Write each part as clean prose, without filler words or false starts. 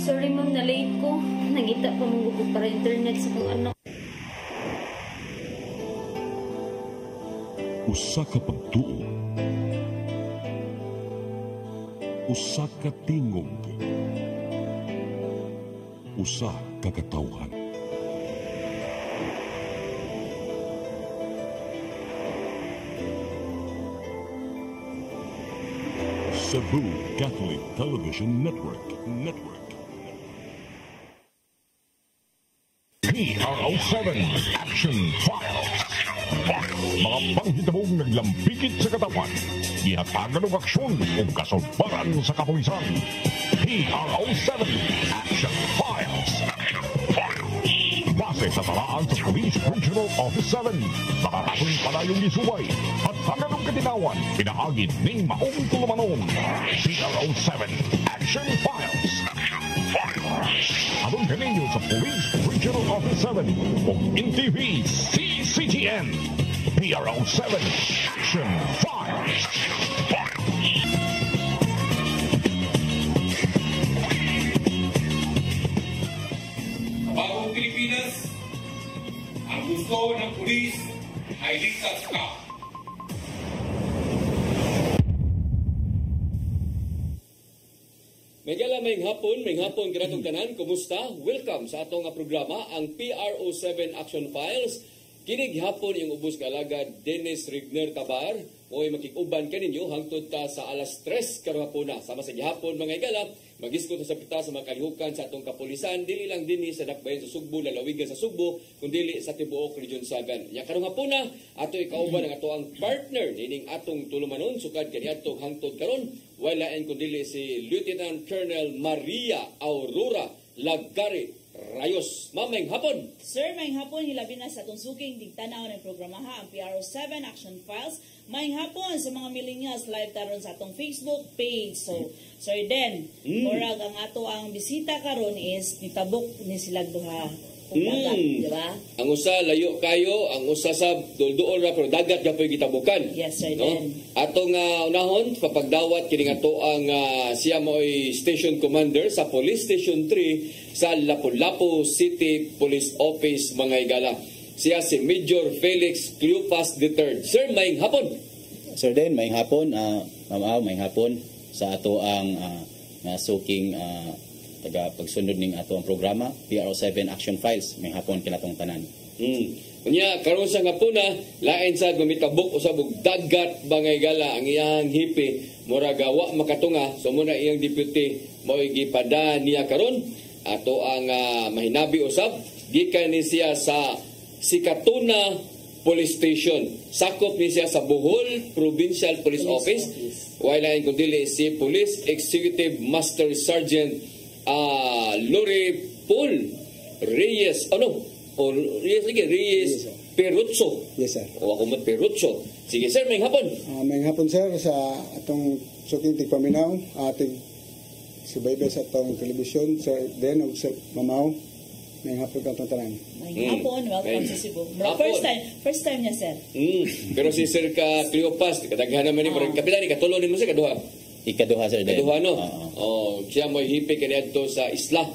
Sorry ma'am, na-late ko. Nangita pa mong para internet sa kung ano. Usa ka pagtuo. Usa ka tingog. Usa ka katawhan. Cebu Catholic Television Network. PRO7 Action Files. Mga panghitabong naglambikit sa katawan, ihatagan ng aksyon o kasulbaran sa kapulisan. PRO7 Action Files. Base sa talaan sa Police Regional Office 7, nakakasong palayong isuway at taganong katinawan, pinaagid ng maong tulumanon. PRO7 Action Files. Abang kaninyo sa Police Regional Office 7 o NTV CCTN. PRO7 Action Files. Bagong Pilipinas, ang gusto ng pulis ay ligtas ka. May hapon, kinatong tanan, kumusta? Welcome sa atong programa, ang PRO7 Action Files. Kinig hapon yung ubos kalagad Dennis Rigner Tabar. Mo'y makikuban kaninyo hangtod ta sa alas 3 karong hapon na. Sama sa gihapon mga igala, magiskot sa pita sa mga kalihukan sa atong kapulisan, dili lang dinhi sa dakbayan sa Sugbo, lalawigan sa Sugbo, kundi sa tibuok Region 7. Ya karong hapon na, ato ikauban ang ato ang partner nining atong tulumanon sukad kaniadtong hangtod karon. Wala en kundi si Lieutenant Colonel Maria Aurora Lagari Rayos. Mamayng hapon. Sir, maying hapon, hilabi na sa atong suking digtanaw ng programaha ang PRO7 Action Files. Maying hapon sa mga millennials live taron sa atong Facebook page. So, Sir Den, murag ang ato ang bisita karon is nitabok ni silag duha. Di ba? Ang usa layo kayo, ang usa sa dulduol ra pero dagat gapoy gitabukan. Yes, Sir no? Den. Atong unahon papagdawat kini ato ang siya mo'y station commander sa Police Station 3 sa Lapu-Lapu City Police Office mga igala. Siya si Major Felix Cleopas III. Sir, maying hapon. Sir Den, maying hapon. Ma'am, maying hapon sa ato ang suking taga pagsunod ning ato ang programa PRO7 Action Files. Maying hapon kinatong tanan. Unya karon sa ngapuna lain sa gumitabok usab og dagat bangay gala ang iyang hipi murag wa makatunga so muna iyang deputy mo'y gipada niya karon ato ang mahinabi usab gikan ni siya sa Sikatuna Police Station. Sakop ni siya sa Bohol Provincial Police Office. Wala in kundi si Police Executive Master Sergeant Lori Paul Reyes. Reyes Peruzzo. Yes, sir. O ako Peruzzo. Sige, sir, may hapon. May hapon, sir, sa atong suking tigpaminaw, ating subaybay sa atong telebisyon, sir, Den, o sir, mamaw, may hapon ka itong tanan. Maying hapon, welcome sa Cebu. First time niya, sir. Pero si Sir Cleopas, kadaghan naman ni Kapitan, ikatulonin mo siya, kaduha. Ikaduha, Sir Den. Kaduha, no? Siya mo'y hipi kaniadto sa isla,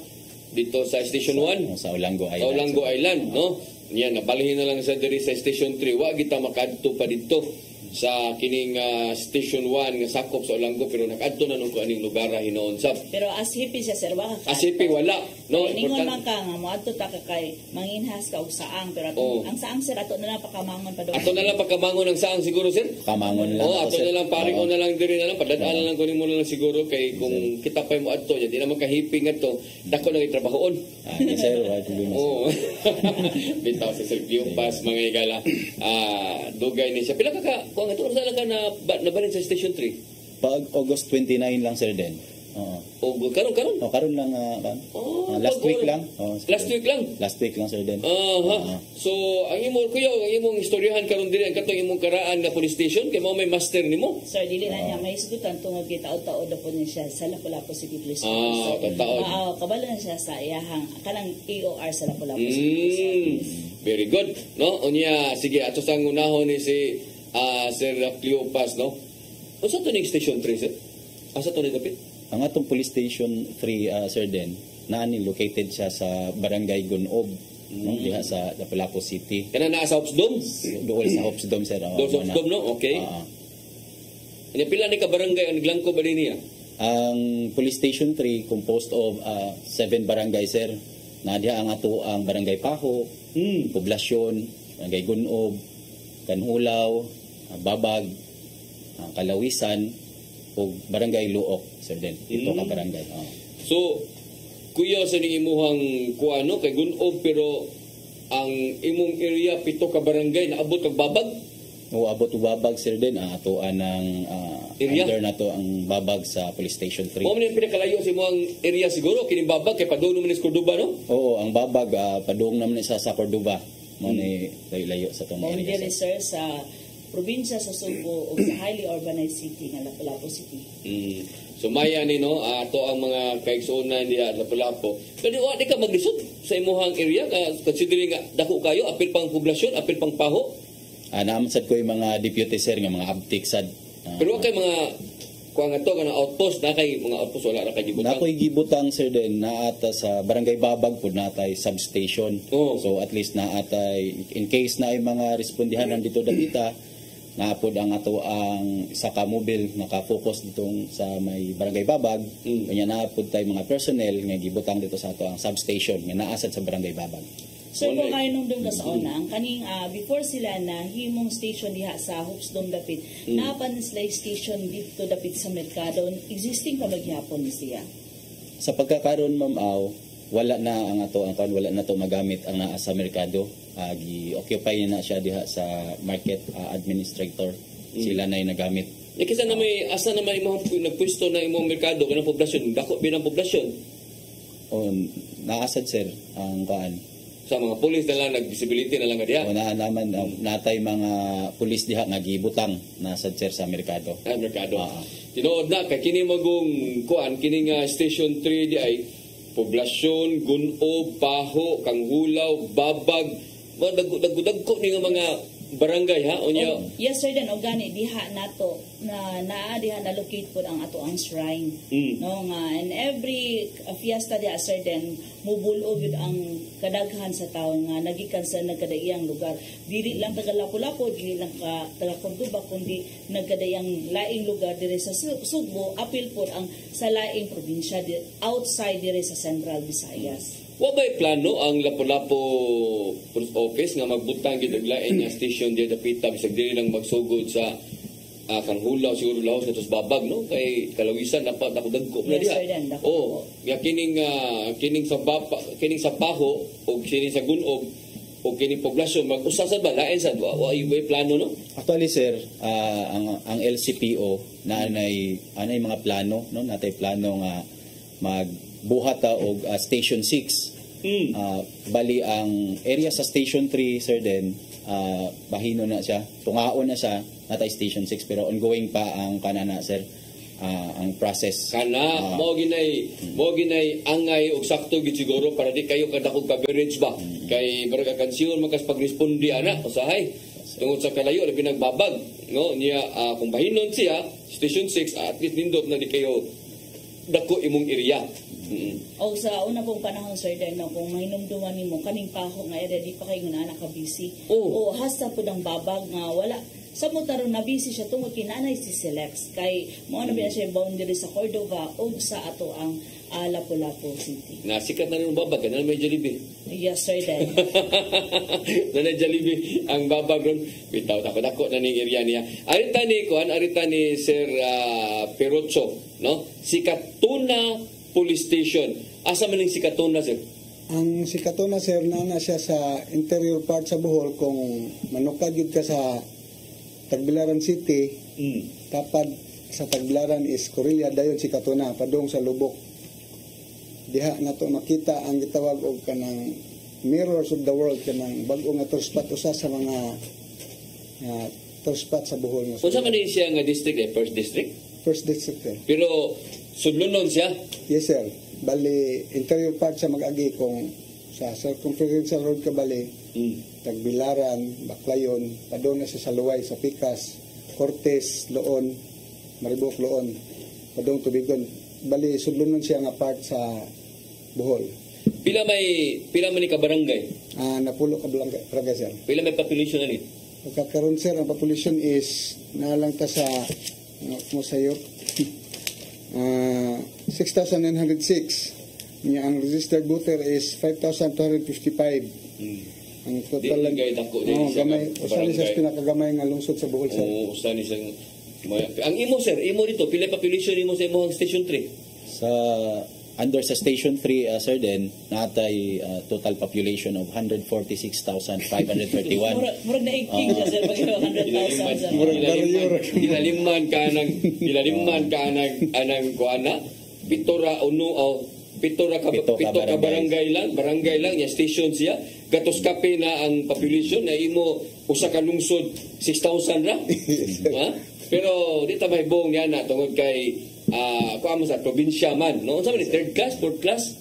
dito sa Station 1. Sa Olango Island. Sa Olango Island, no? Yan, napalihin na lang sa diri sa Station 3. Wa kita makadto pa dito sa kining Station 1 nga sakop sa Olango pero nakadto na nung kuaning lugar hinoon sab. Pero as hippie siya, sir, baka as hippie wala, no? Ningon man ka nga mo adto ta ka kay manginhas ka og saang pero ang saang, sir, ato na lang pakamangon pa do. Ato na lang pagkamangon ang saang siguro, sir. Kamangon lang. Ato na lang paring na lang diri na lang padadaan na lang kunin mo na lang siguro kay kung kita pa mo adto di naman ka hippie ngadto dako na itrabahoon. Sir, bitaw sa Sir Cleopas mga igala. Dugay ni siya. Pila ka kung ato sa lang na nabalin sa Station 3? Pag August 29 lang, Sir Den. Karon? Karon lang. Last week lang. Last week lang? Last week lang, Sir Den. So, ang imong istoryahan karon diri ang katong imong karaan na police station kay mo may master nimo? Sir, dili na niya may isgutan tungod kay taod-taod po niya siya sa Lapu-Lapu City Police taod. Office. Kabalo na siya sa iyahang kanang AOR sa Lapu-Lapu City Police Office. Very good, no? Unya, sige, ato sang unahon ni si Sir Cleopas, no? Unsa to ning Station 3, sir? Asa to ni dapit? Ang atong Police Station 3, Sir Den, naani located siya sa Barangay Gunob, no, diha sa Lapu-Lapu City. Kana naa sa Hopsdom? Dool sa Hopsdom sir. Dool sa Hopsdom, no? Okay. Ano pila ni ka barangay ang naglangkob ba niya? Ang Police Station 3 composed of 7 barangay sir. Na diha ang ato ang Barangay Paho, Poblasyon, Barangay Gunob, Kanhulaw, Babag, Kalawisan, o Barangay Luok sir din. Ito ka barangay. So, kuya sa ning imuhang kuano kay Gunob pero ang imong area pito ka barangay naabot kag Babag? O abot Babag sir din ato anang Area? under na to ang Babag sa Police Station 3. Mo man pinakalayo sa imong area siguro kini Babag kay padung naman sa Cordoba, no? Oo, ang Babag padung naman sa Cordoba. Mo ni layo sa tong Mao area. diri sir sa probinsya sa Subo o sa highly urbanized city nga Lapu-Lapu City. So maya ni no ato ang mga kaigsuonan diha Lapu-Lapu. Pero di ka maglisod sa imong area considering nga dako kayo apil pang poblasyon, apil pang paho. Naamsad ko yung mga deputy sir nga mga abtik sad. Pero kay mga kuha nga to kanang outpost na kay mga outpost wala ra kay gibutang. Nakoy gibutang sir din naata sa Barangay Babag pud natay substation. Oh. So at least naatay in case na ay mga respondihan dito dapita naapod ang ato ang saka mobile naka-focus ditong sa may Barangay Babag. Kanya naapod tay mga personnel nga gibutang dito sa ato ang substation nga naasad sa Barangay Babag. Sir, kung kayo nung doon ka sa una, ang kaning before sila na himong station diha sa Hopsdom dapit, napan sila station dito dapit sa merkado, existing pa maghapon ni siya. Sa pagkakaroon ma'am wala na ang ato ang wala na to magamit ang naa sa merkado. Gi-occupy na siya diha sa market administrator. Sila na yung nagamit. Kisa na may asa naman imong nagpwesto na imong merkado kanang poblasyon, dako binang poblasyon. O naasad sir ang kaan. Sa mga pulis na lang nag-visibility na lang diha. O naman natay mga pulis diha nga gibutang nasad sir sa merkado. Merkado. Tinuod na kay kini magong kuan kini nga station 3 di ay poblasyon, Gunob, Paho, Kanghulaw, Babag, dagko ni nga mga barangay ha unya. Yes sir, then organic diha nato na naa diha na locate pud ang ato ang shrine. No nga and every fiesta diha sir then mubulog gid ang kadaghan sa tawo nga nagikan sa nagkadaiyang lugar. Dili lang taga Lapu-Lapu, dili lang taga Cordoba kundi nagkadaiyang laing lugar dire sa Subo, apil pud ang sa laing probinsya outside dire sa Central Visayas. Wa ba'y plano ang Lapu-Lapu Police Office nga magbutang gid og lain nga station diya dapita bisag dili lang magsugod sa Kanhulaw siguro lahos na tos Babag no kay Kalawisan dapat ako dagko na diha. Oh, ya kining sa Paho o kining sa Gunob o kining poblasyon mag-usasan ba lain sad wa ba'y plano no? Actually sir, ang LCPO anay mga plano no natay plano nga magbuhat og Station 6. Bali ang area sa Station 3 sir din bahino na siya, tungaon na siya natay Station 6 pero ongoing pa ang kanana sir ang process. Mo ginay angay og sakto gid siguro para di kayo kadakog coverage ba kay barag kansiyon makas pagrespondi ana usahay tungod sa kalayo labi nagbabag no niya kung bahinon siya Station 6 at least nindot na di kayo dako imong area. O sa una pong panahon sir then no, kung mahinumduman nimo kaning Paho nga area di pa kayo nga anak ka busy. O hasta pud ang Babag nga wala sa motaron na busy siya tungod kinanay si Selex kay mo na biya siya boundary sa Cordova o sa ato ang Lapu-Lapu City. Nasikat na rin ang Babag na may Jollibee. Yes sir then. Na Jollibee ang Babag ron bitaw dako na ning area niya. Arita ni Sir Perocho no si Katuna Police Station. Asa man ning si Katuna sir? Ang si Katuna sir na siya sa interior part sa Bohol kung manukad yun ka sa Tagbilaran City. Tapad sa Tagbilaran is Corilla dayon si Katuna padung sa Lubok. Diha na to makita ang gitawag og kanang mirrors of the world kanang bag-o nga tour spot usa sa mga tour spot sa Bohol nga. Unsa man ni siya nga district first district? First district sir. Pero sudlunon siya. Yes sir. Bali interior part sa mag-agi kung sa circumferential road ka bali. Tagbilaran, Baclayon, padung na sa Saluway, sa Picas, Cortes, Loon, Maribok, Loon, padung Tubigon. Bali sudlunon siya nga part sa Bohol. Pila man ni ka barangay? Napulo ka barangay sir. Pila may population ani? Pagkakaroon sir, ang population is nalang ta sa musayop 6,906. Ang registered voter is 5,255. Ang total lang Di dako din oh, sa gamay, usa ni sa barangay. pinakagamay nga lungsod sa Bohol sir. Oo, usa ni siyang ang imo sir, imo dito pila population nimo sa imong station 3? Sa under sa Station 3, sir, then natay total population of 146,531. Murag na igking ka sir, pag 100,000 sir. Gilaliman ka anang kuana pitora Pito ka barangay lang ya station siya gatos kape na ang population na imo usa ka lungsod 6,000 ra. Ha? Pero di ta mahibong yan na tungod kay kuamo sa probinsya man, no? Unsa man ni third class, fourth class,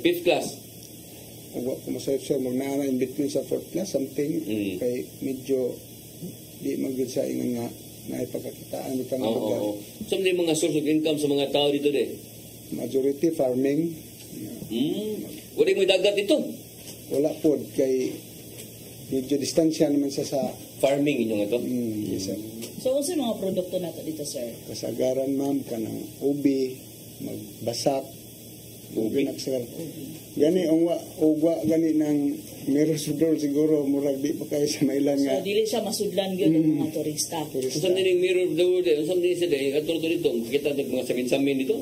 fifth class? Uwa ko masayop sir, magnaana in between sa fourth class, something, kay medyo di magud sa ingon nga naipagkakitaan ito ng lugar. Oo. So may mga source of income sa mga tao dito de. Majority farming. Wala mo dagat ito. Wala po, kay medyo distansya naman sa Farming inyo nga to. yes sir. So, unsa mga produkto nato dito sir? Kasagaran ma'am, kanang ubi, magbasak, ubi sir. Gani, ugwa gani ng meron sudol siguro, murag di pa kayo sa mailan nga. So, dili siya masudlan gyud ng mga turista. Unsa man ning mirror of the world, unsa man siya de atol dito, makita ng mga samin-samin dito.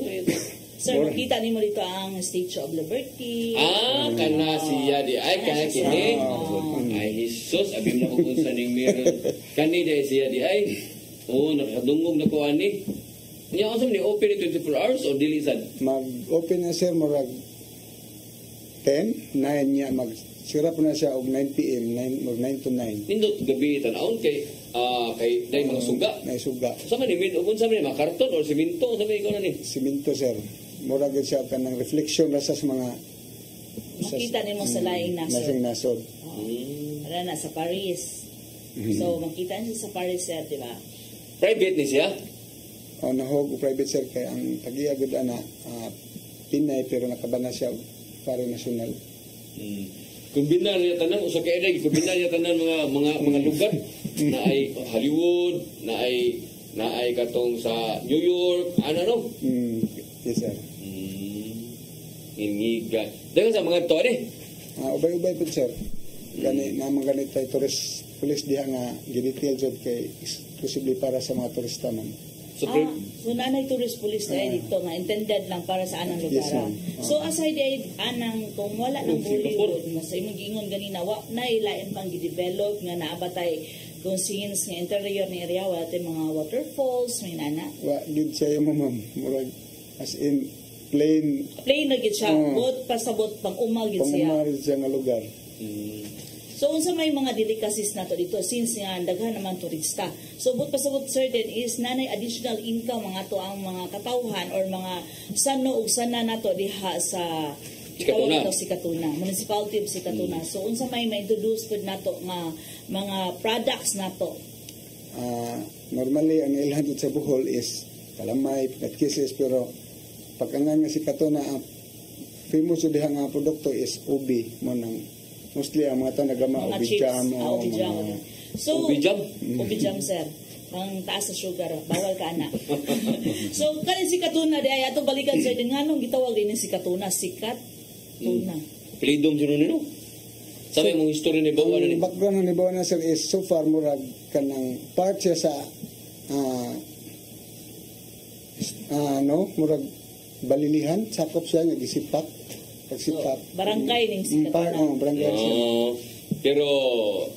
Sir, makita nimo dito ang Statue of Liberty. Kana siya di ay kana kini. Ay Jesus, abi mo kung sa ning mirror. Kani di siya di ay. Nakadungog na ko ani. Niya unsa man ni open 24 hours or dili sad? Mag-open na sir, murag 10, 9 niya, sira po na siya og 9 p.m., 9 to 9. Nindot gabi tanawon kay day mga suga. May suga. Sa man ni unsa man ni mga karton or semento sa may ikaw na ni? Siminto sir. Murag yun siya kanang reflection na sa mga Makita nimo sa laing nasing nasod. nasod. Ara na sa Paris. So, makita niyo sa Paris sir, di ba? Private ni siya. Nahog private sir kay ang tagiya gud ana Pinay pero nakabana siya para national. Kumbinar niya tanan usa ka edad, kumbinar niya tanan mga lugar na ay Hollywood, na ay katong sa New York, ano no? Yes sir. Iniga. Dagan sa mga to ni. Ubay-ubay po sir. Gani naman ganit tay tourist police diha nga gidetail jud kay exclusively para sa mga turista man. So, So nanay tourist police na dito nga intended lang para sa anang lugar. Yes, ma'am. So aside ay anang kung wala nang Bollywood mas imong giingon ganina wa na ilain pang gi-develop nga naabatay kung scenes nga interior ni area wala tay mga waterfalls may nana. Wa gid siya mo ma'am. Murag as in plain Na gid siya bot pasabot pang umal gid siya. pangumari siya nga lugar. So unsa may mga delicacies nato dito since nga daghan naman turista. So but pasabot certain is nanay additional income mga to ang mga katawhan or mga sano ug sana nato diha sa Sikatuna. Sikatuna, municipality of Sikatuna. So unsa may ma-introduce pud nato nga mga products nato. Normally ang ilhan sa Bohol is kalamay, petkises, pero pagkangan nga si Katuna ang famous diha nga produkto is ubi mo nang mostly ang mga nagama Mga ubi chips. jam Ubi jam. So, Ubi jam? Ubi jam, sir. Ang taas sa sugar, bawal ka na. So, kanin si Katuna, di ay ato balikan, sir, din nga nung gitawag din si Katuna, sikat tuna. Pilidom sino nino? Sabi mong history ni Bawa na ni. Ang background ni Bawa na sir is so far murag kanang part siya sa murag balilihan, sakop siya nga gisipak. Pagsipak. Barangay ning si Katuna. Barangay siya. Pero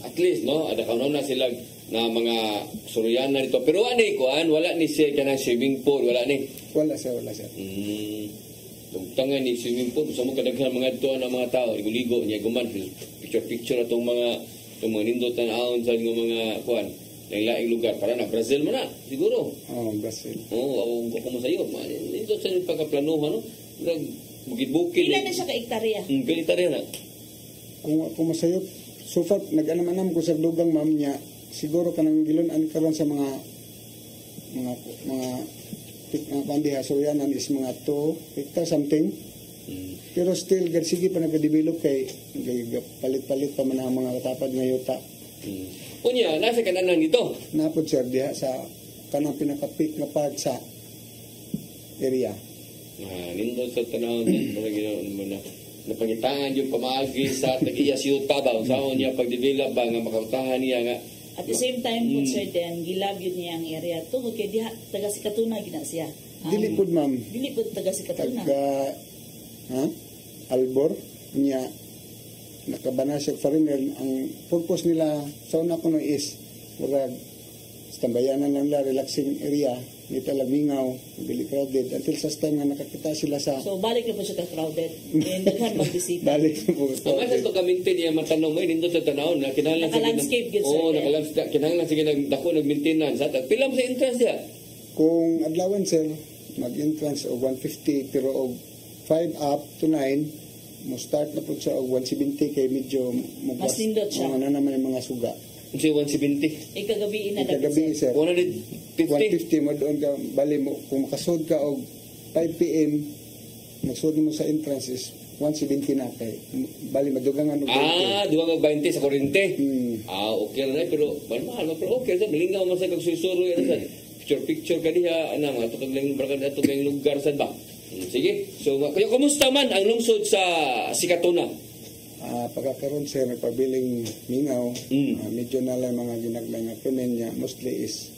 at least no, ada kauno na sila na mga Suryana dito. Pero ani kuan, wala ni siya kanang swimming pool, wala ni. Wala siya. Tangan ni swimming pool, sa mga kadaghan mga to na mga tao, ligo niya guman picture atong mga nindot tan-aon sa mga kuan. Lain-laing lugar para na Brazil man na siguro. Brazil. Ako masayo. Nindot sa pagkaplanuhan no. Bukid-bukid. Ilan na siya ka ektarya? Hektarya na. Kung ako masayop, so far, nag-anam-anam ko sa lugang ma'am niya, siguro kanang gilunan karon sa mga pandiha Suryanan is mga 2 hectare something. Pero still sige pa nagka-develop kay palit-palit pa man ang mga katapad nga yuta. Unya, nasa kananan dito. Napod sir diha sa kanang pinaka-peak nga part sa area. Nindot sa tanawon na napangitangan yung pamaagi sa tag-iyas yuta ba unsaon niya pagdevelop ba nga makautahan niya nga. At the same time po sir then gilab yun niya ang area tungod kay diha taga Sikatuna gina siya. Dili pud ma'am. Dili po taga Sikatuna. Albor niya nakabana siya foreigner. Ang purpose nila sa una kuno is murag tambayanan lang la relaxing area dito lamingaw dili crowded until sa time nga nakakita sila sa So balik na po siya ka-crowded. And daghan magbisita. balik po Ang asas to kamintin niya matanong may nindot sa tanawon na kinahanglan Naka-landscape yun, sir, naka-landscape kinahanglan sige nagdako nag-maintenance at pila mo sa entrance diha. kung adlawan sir mag-entrance og 150 pero og 5 up to 9 mo start na po siya og 170 kay medyo Mas nindot siya. Ano naman yung mga suga. Kasi 170. Ikagabi na Kagabi sir. 150. 150 mo doon ka bali mo kung makasud ka og 5 PM nagsud mo sa entrance is 170 na kay bali madugangan og 20. Duwa nga 20 sa kuryente. Okay na pero mahal pero okay sa malingaw man sa kagsusuro yan sa picture ka diha ana mga tukag lang barkada ato kay lugar sad ba. Sige. So kaya kumusta man ang lungsod sa Sikatuna? Pagkakaroon sir nagpabiling mingaw medyo na lang mga ginagmay nga krimen niya mostly is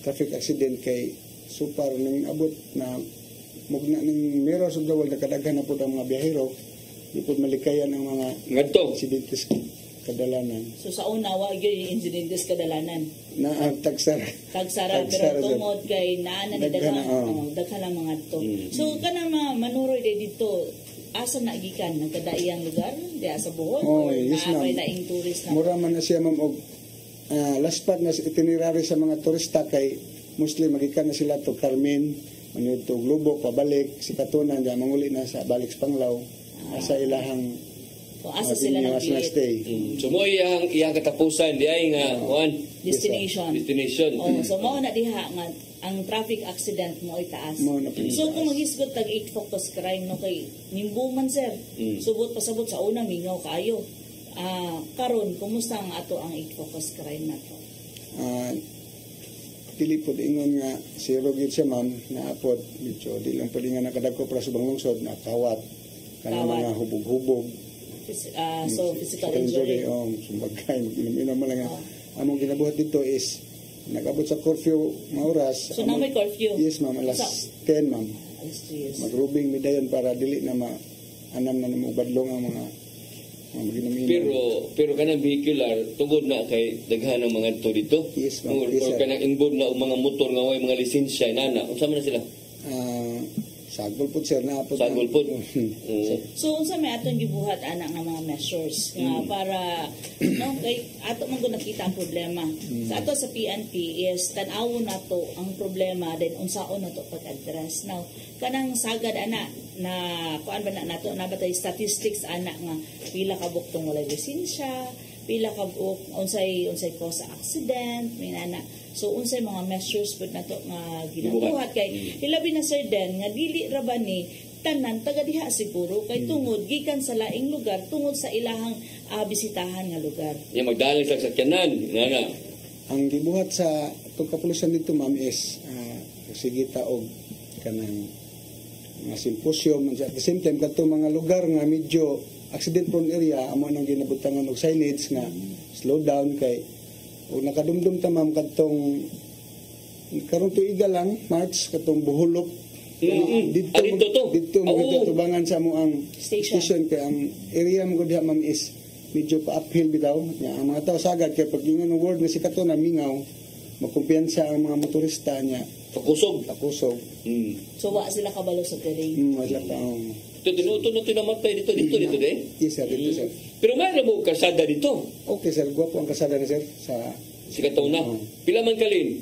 traffic accident kay super ning abot na mugna ning mirrors of the world nakadaghan na po ang mga biyahero di po malikayan ang mga Ngadto. aksidentes kadalanan So sa una wa gyud yung incidentes kadalanan. na tagsara Tagsara Tagsara, pero sir. tungod kay naa na ni Daghan daghan na, daghan lang mga to. So kana mga manuroy day dito asa na gikan nagkadaiyang lugar di sa Bohol or yes, ma'am. naapay daing tourist na. mura man na siya ma'am og last part na sa itinerary sa mga turista kay mostly magikan na sila to Carmen manud to Globo pabalik si Katunan diya manguli na sa balik sa Panglao sa ilahang So asa sila last nagbiit Mm. stay. So mo iyang katapusan di ay nga kuan destination. destination. So mao na diha nga ang traffic accident mo ay taas. Mao na po So taas. kung magisgot tag 8 focus crime no kay nimbuman sir. Subot pasabot sa una mingaw kaayo. Karon kumusta ang ato ang 8 focus crime nato? Dili po ingon nga zero gid siya ma'am naapod medyo di lang pwede nga nakadagko para sa lungsod nakawat kanang Kawat. mga hubog-hubog So physical injury. sumbagay mag-inom mo lang nga among ginabuhat dito is nag-abot sa curfew mauras So na may curfew. yes ma'am alas So- 10 ma'am Alas 3 magrubing midayon para dili na anam na nimo badlong ang mga mag-inom-inom. Pero kanang vehicular tungod na kay daghan ng mga to dito. Yes, ma'am. Or, Yes, or sir. kanang involved na og mga motor nga way mga lisensya nana. Unsa man na sila? Sagol po sir na po. Sagol po. So unsa may atong gibuhat ana nga mga measures nga para no kay ato man gud nakita ang problema. Sa ato sa PNP is tan-awon nato ang problema then unsaon nato pag-address. Now kanang sagad ana na kuan ba na nato nabatay statistics ana nga pila ka buktong walay lisensya, pila ka unsay cause sa accident, minana. So unsay mga measures pud nato nga ginabuhat kay hilabi na sir den nga dili ra ba ni tanan taga diha siguro kay tungod gikan sa laing lugar tungod sa ilahang bisitahan nga lugar. Nya magdali sa sakyanan nana. Ang gibuhat sa itong kapulisan dito ma'am is sige ta og kanang mga symposium and at the same time katong mga lugar nga medyo accident prone area amo nang ginabutangan og signage nga slow down kay o nakadumdum ta ma'am katong karon tuiga lang March katong buhulok dito dito mo tubangan sa mo ang station kay ang area mo diha ma'am is medyo pa uphill bitaw nya ang mga tao sagad kay pag ingon ng word nga si Katunan mingaw makumpiyansa ang mga motorista niya Pakusog. So wa sila kabalo sa terrain. wala pa Ito tinamatay dito de. yes sir dito sir Pero may mo kasada dito. okay sir gwapo ang kasada ni sir sa Sikatuna. Pila man kalin?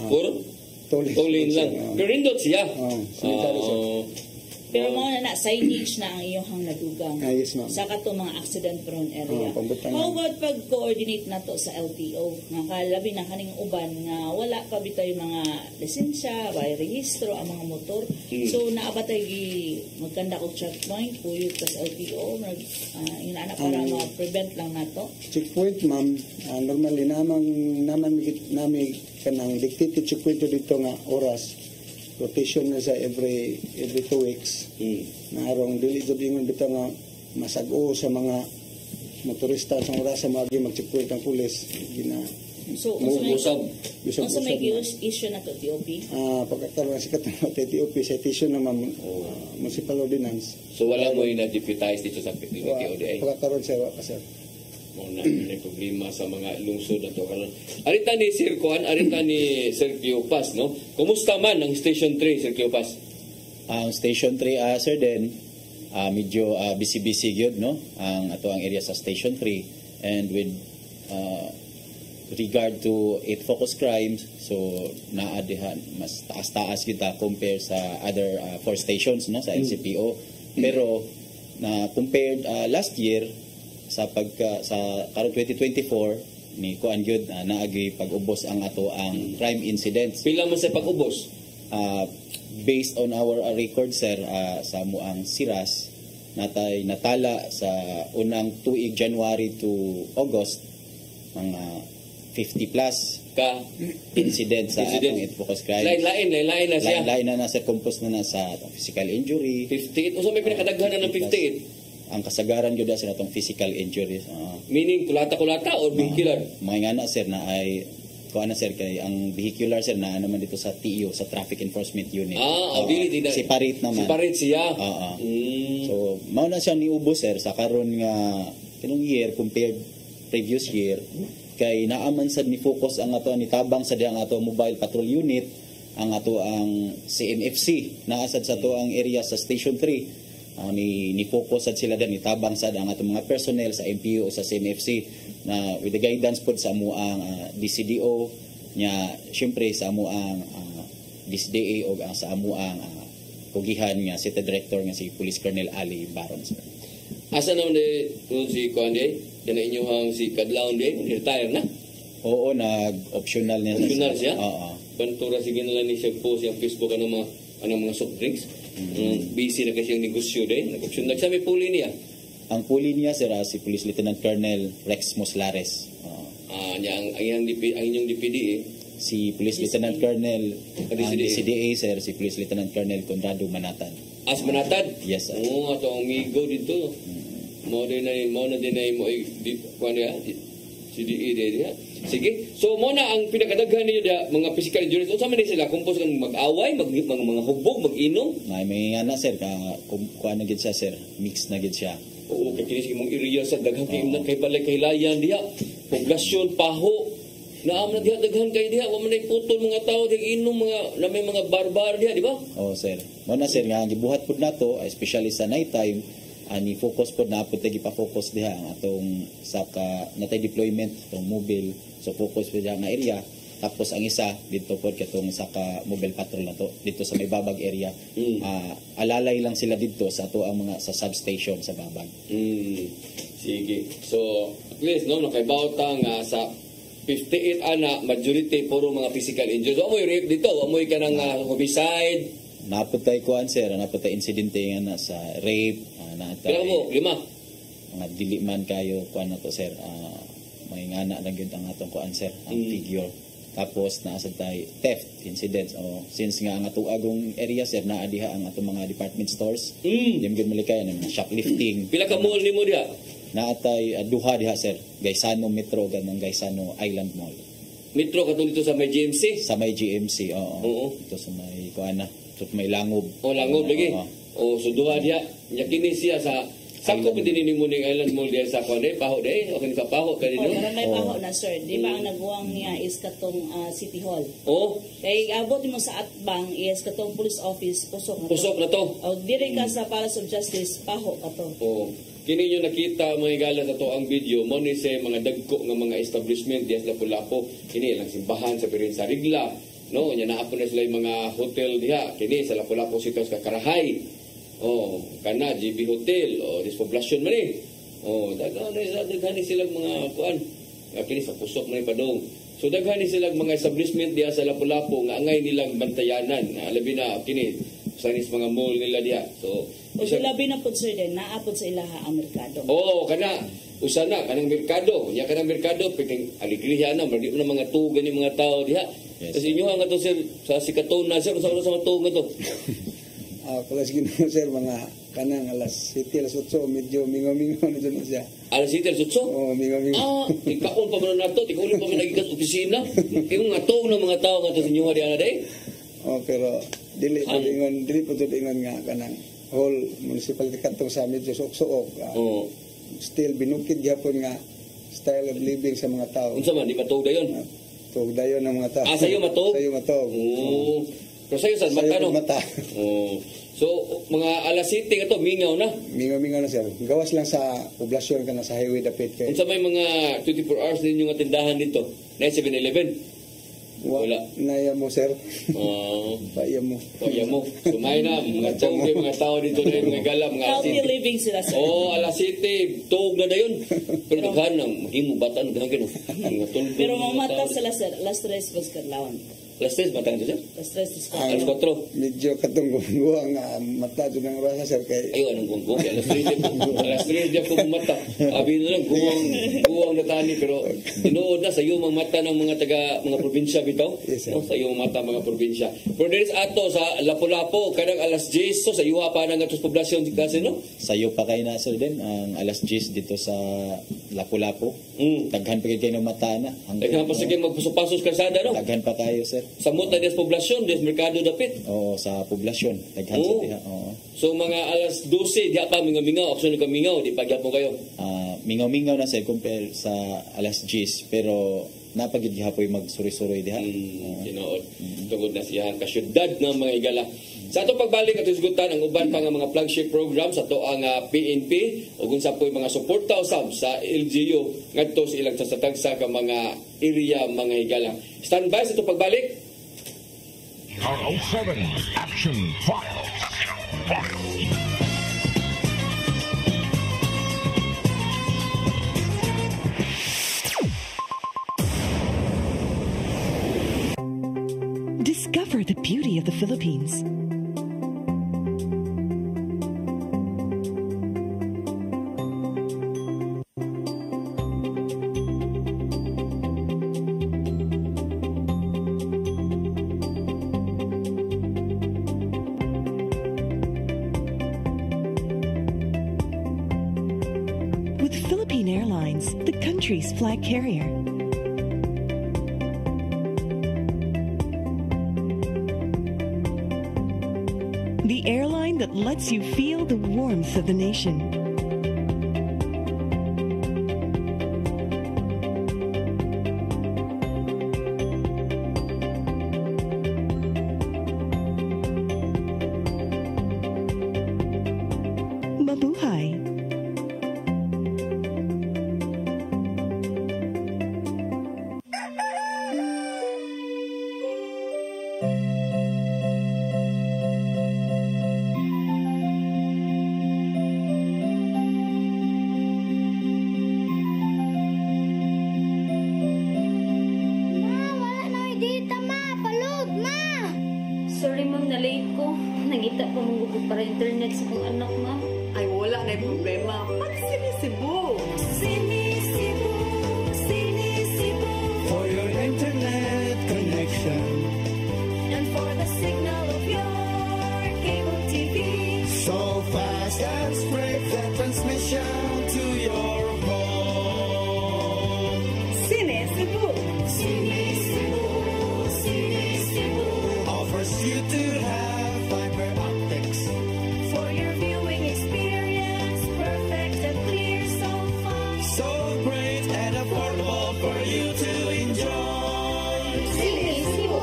Puro Tolin Tolin lang. Pero rindot siya. sanitary sir Pero mo na signage na ang iyohang nadugang. Yes, ma'am. Sa kato mga accident-prone area. Pambutan How na. about pag-coordinate na to sa LTO? Nga kalabi na kaning uban nga wala pa bitaw yung mga lisensya, by rehistro, ang mga motor. So, naabatay magkanda og checkpoint, puyot ka sa LTO, inaana para ma-prevent lang na to. Checkpoint, ma'am, normally naman kanang dictated checkpoint dito nga oras. Rotation na sa every 2 weeks. Na arong dili jud ingon bitaw nga masag-o sa mga motorista sa oras sa mga mag-checkpoint ang pulis. Gina So, Usab. unsa may issue na to, TOP? Pagkakaroon sa katong TOP citation na municipal ordinance. So wala mo na-deputize dito sa PTODA. Pagkakaroon sa wa pa sir. Muna may problema sa mga lungsod na to karon. Arita ni Sir Juan, arita ni Sir Cleopas, no? Kumusta man ang Station 3, Sir Cleopas? Ang Station 3, Sir Den, medyo busy-busy gyud, no? Ang ato ang area sa Station 3, and with regard to 8 focus crimes, so naadihan mas taas-taas kita compare sa other 4 stations, no, sa LCPO. Pero na compared last year sa karong 2024 ni kuan gyud naagi pag-ubos ang ato ang crime incidents. Pila man sa pag-ubos? Based on our record, sir, sa muang siras natay natala sa unang tuig January to August mga 50 plus Ka incident sa atong focus crime. lain na siya. Lain na sa compose na sa physical injury. 58. Usa may pinakadaghanan ng 58. Ang kasagaran gyud sa atong physical injuries. Meaning kulata-kulata or vehicular? Mga nga na sir na ay kuan na sir kay ang vehicular sir na naman dito sa TEO sa Traffic Enforcement Unit. Dili na. Separate naman. Separate siya. So mao na siya niubos sir sa karon nga kanong year compared previous year kay naaman sad ni focus ang ato ni tabang sa ang ato mobile patrol unit, ang ato ang CMFC naasad sa to ang area sa Station 3. Ni focus sad sila dan itabang sad ang atong mga personnel sa MPO o sa CMFC na with the guidance pod sa amuang DCDO nya syempre sa amuang DCDA o sa amuang pugihan nga City Director nga si Police Colonel Ali Baron sir. Asa naman si Kuande? Yan na inyong si Kadlaon din, retire na. Oo, nag-optional niya. Optional siya? Oo. Pantura sige na lang ni siya post yung Facebook mga soft drinks. Busy na kasi yung negosyo din. Nag-optional. Sa may puli niya? Ang puli niya, sir, si Police Lieutenant Colonel Rex Moslares. Ang inyong DPD si Police Lieutenant Colonel DCDA, sir, si Police Lieutenant Colonel Conrado Manatan. As Manatan? Yes, sir. Oo, ato ang migo dito. Mo na din ay CDE din. Sige. So mo na ang pinakadaghan niyo mga physical injuries. Unsa man sila compose kan mag-away, mga hubog, mag-inom? May nga na sir kuan na gid siya sir. Mix na gid siya. Oo, kay kini imong area sa daghang kay balay kay layan diha. Poblasyon paho. Naam na diha daghan kay diha wa man ay putol mga tao inom mga may mga barbar diha, di ba? Oo, sir. Mo na sir nga gibuhat pud nato especially sa night time. Ani focus pod na pud gipa-focus diha ang atong sa natay deployment atong mobile, so focus pod nga area. Tapos ang isa dito pod katong sa mobile patrol na to dito sa may Babag area. Alalay lang sila dito sa ato ang mga sa substation sa Babag. Sige. So at least no nakaibawta nga sa 58 ana majority puro mga physical injuries. Amoy rape dito, amoy kanang homicide. Naputay kuan sir, naputay insidente nga na sa rape, Pero mo, 5. Mga dili man kayo kuan na to sir. May ngana lang gyud ang atong kuan sir, ang figure. Tapos naasad tay theft incidents. Since nga ang ato agong area sir naa diha ang atong mga department stores. Yung gyud malikay ang shoplifting. Pila ka mall nimo diha? Naatay duha diha sir. Gaisano Metro ganang Gaisano Island Mall. Metro katong dito sa may GMC? Sa may GMC, oo. Ito sa may kuan na, sa may Langob. Langob lagi. So duha diha. Nya kini siya sa Sako pa din mo ning Island Mall diya sa Kone, paho day, okay sa paho kanino. Pero may paho na sir, di ba ang nagbuwang niya is katong City Hall. Kay abot mo sa Atbang is katong police office pusok na to. Pusok na to. O dire ka sa Palace of Justice paho ka to. Kini nyo nakita mga igala sa to ang video mo ni sa mga dagko nga mga establishment diya sa Lapu-Lapu. Kini lang simbahan sa Pirin sa Rigla. No, nya naa po na sila yung mga hotel diha. Kini sa Lapu-Lapu City sa Karahay. Oh, kana GB Hotel o dispoblasyon man eh. Oh, daghan ni silang mga kuan. Kini sa pusok man padong. So daghan ni silang mga establishment diha sa Lapu-Lapu nga angay nilang bantayanan. Labi na kini sa mga mall nila diha. So O sila binapod sir din, naapod sa ilaha ang merkado. oh, kana usana kanang merkado. Ya kanang merkado pwedeng aligriya na mali na mga tugan ni mga tao diha. Yes. Kasi inyo nga to sir sa Sikatona sir sa mga tugan to. Kulas Ginoo sir, mga kanang alas 7, alas 8, medyo mingaw-mingaw na dyan na siya. Alas ito, sutso? Oo, mingaw-mingaw. Ikaon pa man nato, ikaon pa man nagigas opisina. Yung nga tong ng mga tao nga to sa inyo nga day. Pero dili po ingon nga kanang whole municipality katong sa medyo suok-suok. Oo. Still binukid gyapon nga style of living sa mga tao. Unsa man di matog dayon? Tug dayon ng mga tao. Sayo matog? Sayo matog. Oo. Pero sayo sa Sayo mata no? mata. Oo. So mga alas 7 nga to mingaw na. Mingaw-mingaw na siya. Gawas lang sa poblasyon kana sa highway dapit kay. Unsa may mga 24 hours din yung tindahan dito? Na 7-Eleven. Wala. Naya mo sir. Oo. Paya mo. Kaya mo, sumay na, mga tawag yung mga tao dito na yung mga gala, mga alas Healthy 7. living sila sir. Oo, alas 7, tuog na dayon. Pero daghan na, maging batan, gano'n. Pero mamata sila sir, alas 3 pas kadlawon. Alas 3, batang ito, sir? Alas 3 pas Alas kadlawon. 4. Medyo katungguang mata doon ng rasa sir kay. Ayaw, anong gunggung? Alas 3 di ako mata. Abi na lang, guwang na tani. Pero tinuod na sa iyo mga mata ng mga probinsya bitaw. Yes, sir. No, sa iyo mata mga probinsya. Pero dito ato sa Lapu-Lapu, kadang alas 10, so sa iyo pa nang atos poblasyon kasi, no? Sayo pa kayo na sir din ang alas 10 dito sa Lapu-Lapu. Daghan pa kayo ng mata na. Daghan pa sige magpuso-pasos kalsada, no? Daghan pa kayo sir. Sa muta des poblasyon, des merkado dapit. Oo, sa poblasyon. Daghan sa Oo. diha. Oo. So mga alas 12, diha pa mingaw-mingaw. Aksyon ka mingaw, di pa gyapon kayo. Mingaw-mingaw na sir compare sa alas 10 pero napagid gihapoy magsuri-suroy diha. Tinuod. Tungod na siya ang kasyudad ng mga igala. Sa ato pagbalik at isgutan ang uban pa nga mga flagship programs sa ato ang PNP o kung sa po'y mga suporta usab sa LGU ngadto sa ilang tagsa ka mga area mga higala. Standby sa ato pagbalik. PRO7 Action Files. Discover the beauty of the Philippines. With Philippine Airlines, the country's flag carrier. The airline that lets you feel the warmth of the nation. Mabuhay. Sorry ma'am, na-late ko. Nangita pa mong gugod para internet sa kong anak ma'am. Ay, wala na yung problema. Pag-sinisibo. Sinisibo, sinisibo. For your internet connection And for the signal of your cable TV. so fast and spread the transmission to your home. Sinisibo. Sinisibo, sinisibo. Offers you to have fiber optics. For your viewing experience, perfect and clear so fast. So great and affordable for you to enjoy. Sinisibo.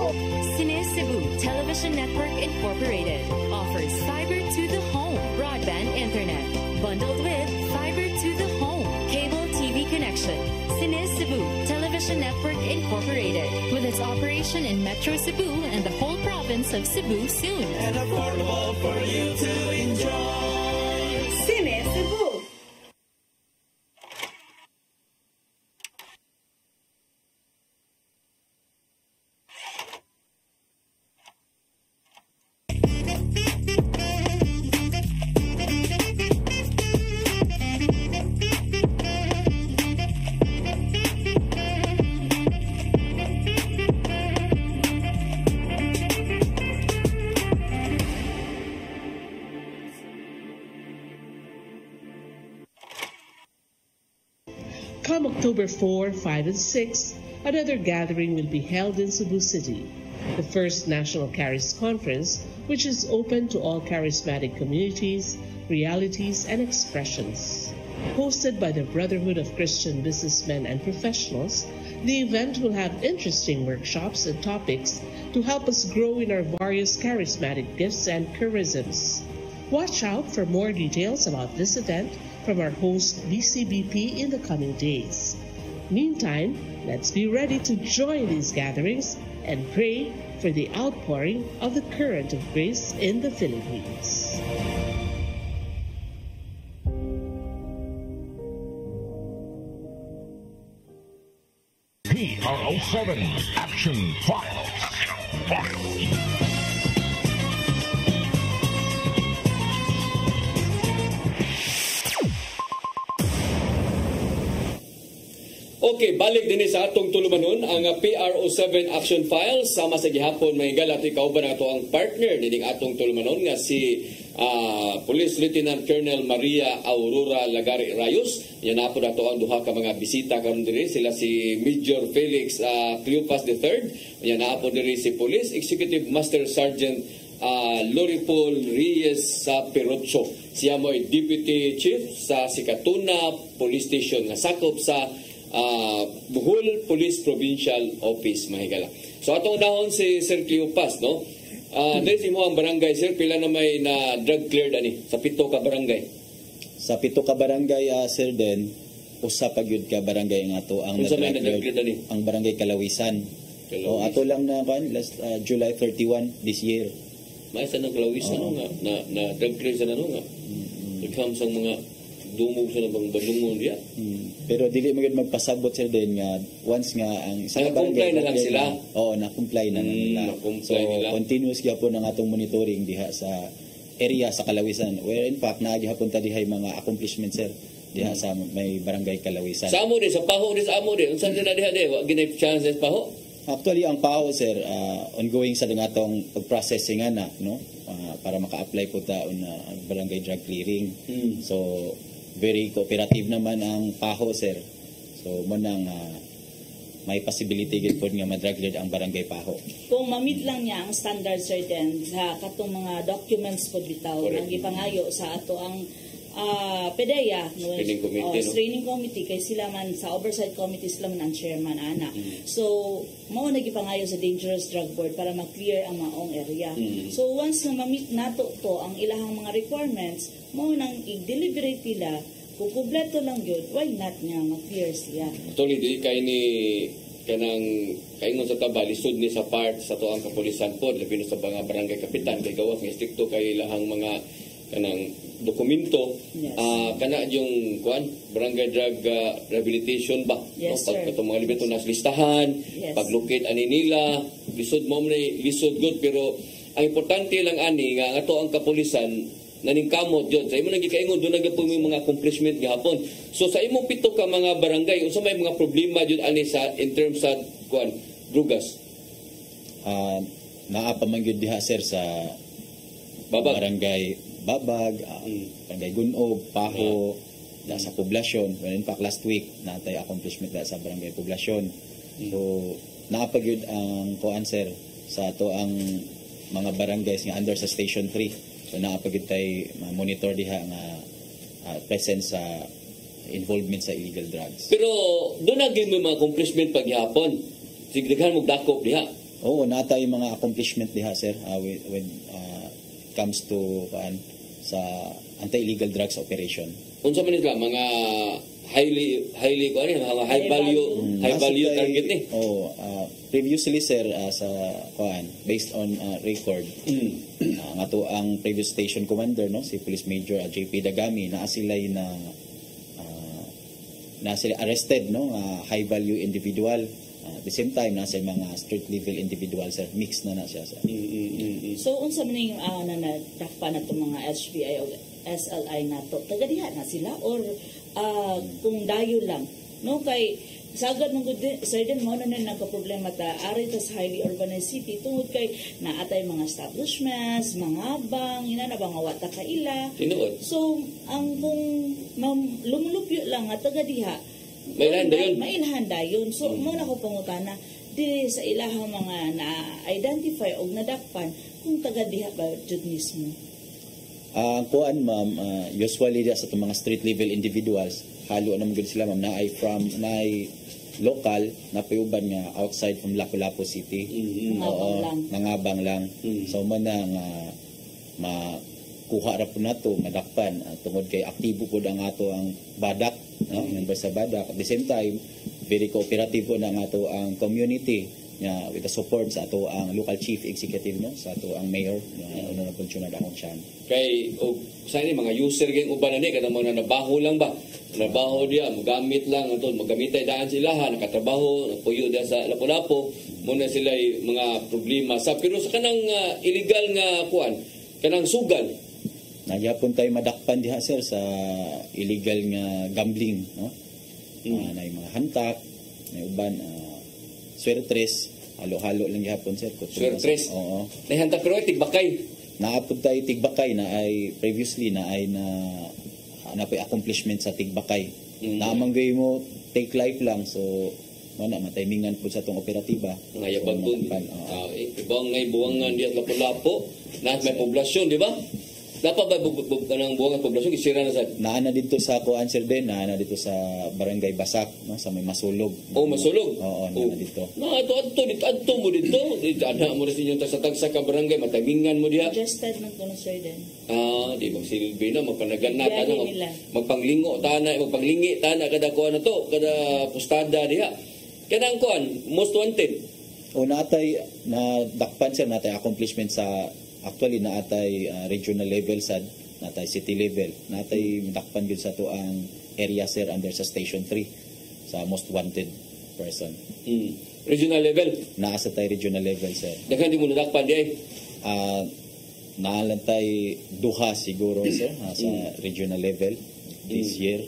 Sinisibo Television Network Incorporated offers fiber to the home broadband internet bundled with fiber to the home cable TV connection. Sinisibo Television Television Network Incorporated, with its operation in Metro Cebu and the whole province of Cebu soon. And affordable for you to enjoy. Cine Cebu. Come October 4, 5, and 6, another gathering will be held in Cebu City, the first National Charis Conference, which is open to all charismatic communities, realities, and expressions. Hosted by the Brotherhood of Christian Businessmen and Professionals, the event will have interesting workshops and topics to help us grow in our various charismatic gifts and charisms. Watch out for more details about this event from our host BCBP in the coming days. Meantime, let's be ready to join these gatherings and pray for the outpouring of the current of grace in the Philippines. PRO7 Action Files. Okay, balik din sa atong tulumanon ang PRO7 Action Files sama sa gihapon may higal ato ikaw ba na ato ang partner dining atong tulumanon nga si Police Lieutenant Colonel Maria Aurora Lagari Rayos. Yan na po na ang duha ka mga bisita karon diri, sila si Major Felix Cleopas III. Yan na po diri si Police Executive Master Sergeant Loripol Reyes sa Perocho. Siya mo ay Deputy Chief sa Sikatuna Police Station nga sakop sa Bohol Police Provincial Office, mahigala. So atong dahon si Sir Cleopas, no? Dahil si mo ang barangay, Sir, pila na may na drug cleared ani sa 7 ka barangay? Sa 7 ka barangay, Sir, Den, usa pa gyud ka barangay nga to ang na drug cleared ani? Ang barangay Kalawisan. O ato lang na last July 31 this year. May sa nang Kalawisan nga na drug cleared sa nano nga. Nagkam sa mga dumog sa nabang balungon diya. Pero dili mo gyud magpasabot, Sir, Den, nga once nga ang isang barangay na lang sila. Na-comply na nila. So continuous gyapon ang atong monitoring diha sa area sa Kalawisan, where in fact naagihapon ta dihay mga accomplishment, Sir, diha sa may barangay Kalawisan. Sa amo di sa Paho di sa amo di unsa diha di wa ginay chances Paho? Actually ang Paho, Sir, ongoing sa atong pag-processing ana, no, para maka-apply po ta on barangay drug clearing. So very cooperative naman ang Paho, Sir. So mo nang may possibility gid pod nga ma-drug cleared ang barangay Paho. Kung ma-meet lang niya ang standards, Sir, Den, sa katong mga documents pod bitaw nga gipangayo sa ato ang PDEA, no? Training committee, no? Training committee, kay sila man sa oversight committee sila man ang chairman ana. So mao na gipangayo sa dangerous drug board para ma-clear ang maong area. So once na ma-meet nato to ang ilahang mga requirements, mao nang i-deliberate nila kung kumpleto lang yun, why not nga ma-clear siya. Actually, di kay ni kanang kaingon sa taba lisod ni sa part sa to ang kapulisan pod labi na sa mga barangay kapitan kay gawas nga stricto kay ilahang mga kanang dokumento. Kana yung barangay drug rehabilitation ba? Yes, no? Pag sir. mga libito nas listahan, pag-locate ani nila, lisod mo ni lisod good, pero ang importante lang ani nga ato ang kapulisan naningkamot jud sa imo nang gikaingon do nagapo mo mga accomplishment gihapon. So sa imong 7 ka mga barangay unsa may mga problema jud ani sa in terms sa drugas? Naa pa man gyud diha, Sir, sa barangay Babag, barangay Gunog, Paho, sa poblasyon. Well, in fact, last week natay accomplishment sa barangay poblasyon. So naapag ang kuan, Sir, sa ato ang mga barangays nga under sa Station 3. So naapagid tay monitor diha nga presence sa involvement sa illegal drugs. Pero doon na gyud mga accomplishment paghapon. Sigdaghan mo dakop diha. Oo, natay mga accomplishment diha, Sir, when comes to sa anti-illegal drugs operation. unsa man nila mga highly ko ano mga high value target ni. Previously sir sa based on record nga to ang previous station commander no si Police Major JP Dagami na sila arrested no high value individual. At the same time nasa mga street level individual sir mix na siya sir. So unsa man ning nadakpan nato mga HPI o SLI nato tagadiha na sila or kung dayo lang no kay sagad mong good sir din mo na nagka-problema ta ari ta sa highly urbanized city tungod kay naatay mga establishments mga bang ina na mga wata kaila so ang kung lumulupyo lang at tagadiha mailhan dayon so mo na ko pangutana diri sa ilahang mga na-identify o nadakpan kung taga-diha ba jud mismo. Ang kuan ma'am, usually sa mga street level individuals, halo naman gud sila ma'am na ay local na payuban nga outside from Lapu-Lapu City. Nangabang lang. So man na nga makuha ra po nato madakpan tungod kay aktibo pud ang ato ang badak member sa badak. At the same time very cooperative po na nga ato ang community nga with the support sa ato ang local chief executive no sa ato ang mayor na na funksyonan akong siyan kay sa ni mga user gang uban ni kada mo na nabaho lang ba nabaho dia magamit lang ato magamitay daan sila nakatrabaho puyo dia sa Lapu-Lapu muna sila mga problema sa pero sa kanang illegal nga kuan kanang sugal nagyapon tayo madakpan diha sir sa illegal nga gambling no na mga hantak may uban swertres halo-halo lang gihapon sir swertres hantak pero tigbakay naapod tayo tigbakay na ay previously na ay na pay accomplishment sa tigbakay naamang gay mo take life lang so mana matimingan po sa tong operatiba ngayabag po ibang ngay buwangan diya Lapu-Lapu na may poblasyon di ba. Dapat ba kanang buwangan poblasyon isira na sa naana dito sa kuan sir din naana dito sa barangay Basak no sa may Masulog. Masulog. Oo naana dito. Na adto mo dito. Ana mo rin yung sa tagsa ka barangay matamingan mo diha. Adjusted man kuno sir din. Di ba silbi na magpanaganat magpanglingo tana magpanglingi tana kada kuan na to kada postada diha. Kanang kuan most wanted. Natay na dakpan sir natay accomplishment sa actually naatay regional level sad natay city level natay dakpan gyud sa to ang area sir under sa station 3 sa most wanted person regional level naa sa tay regional level sir daghan di mo nadakpan di ay naalantay duha siguro sir sa regional level this year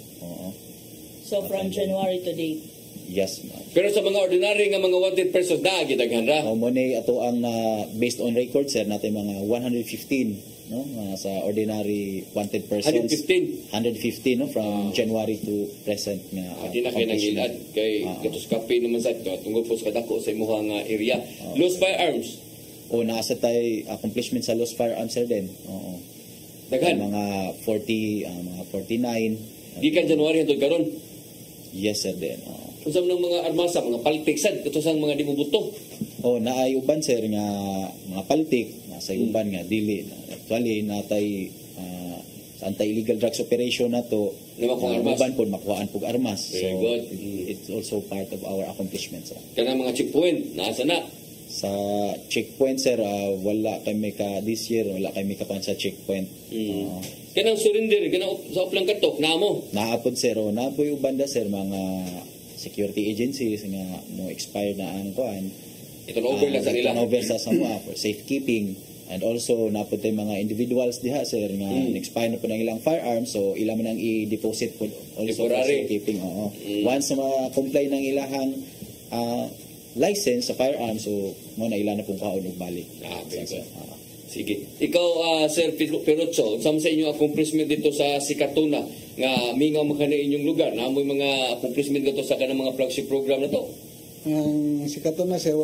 so from January to date. Yes, ma'am. Pero sa mga ordinary nga mga wanted persons na gidaghan ra. Mo ni ato ang based on record sir natin mga 115 no sa ordinary wanted persons 115 no from January to present nga di na kay nangilad kay katus kape naman sa tungod po sa kadako sa imong nga area lost firearms nasa tay accomplishment sa lost firearms sir din daghan mga 40 mga 49 gikan January hangtod karon yes sir din unsa man mga armasa mga paltik sad katusang mga di mo buto naay uban sir nga mga paltik nasa uban nga dili actually natay sa anti-illegal drugs operation nato uban po makuhaan pug armas so it's also part of our accomplishments kanang mga checkpoint nasa na sa checkpoint sir wala kami ka this year wala kami ka pa sa checkpoint kanang surrender kanang sa uplang katok namo naapod sir napoy uban da sir mga security agencies nga mo expire na ang kuan turnover lang sa nila turnover sa sama for safekeeping and also napod tay mga individuals diha sir nga expire na po ng ilang firearms so ila man ang i-deposit po also for safekeeping once ma-comply ng ilahang license sa firearms so mo na ila na pong kaon og balik sige ikaw Sir Perocho sa inyong accomplishment dito sa Sikatuna nga mingaw man kana inyong lugar namoy mga accomplishment dito sa kanang mga flagship program na to ang Sikatuna sir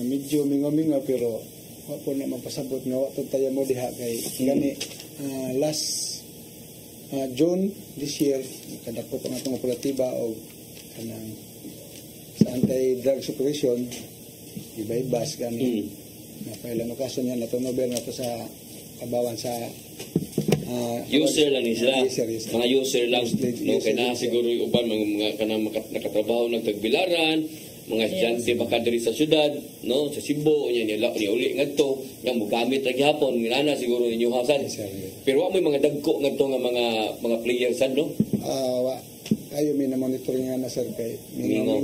medyo mingaw pero wa po na mapasabot nga wa tayo mo diha kay gani last June this year kadako pa natong operatiba o kanang sa anti-drug supervision iba-ibas gani napailan okaso niya nato Nobel nato sa kabawan sa User lang ni sila. User. Mga user lang. No, User, kaya na user. siguro yung uban mga kanang nakatrabaho ng tagbilaran, mga estudyante baka diri sa syudad, no, sa Cebu, nya uli ngadto, yang mogamit ra gihapon ngana siguro ninyo hasan. Pero wa may mga dagko ngadto nga mga players sad, no? Ayo may na-monitoring nga na sir kay Mingo.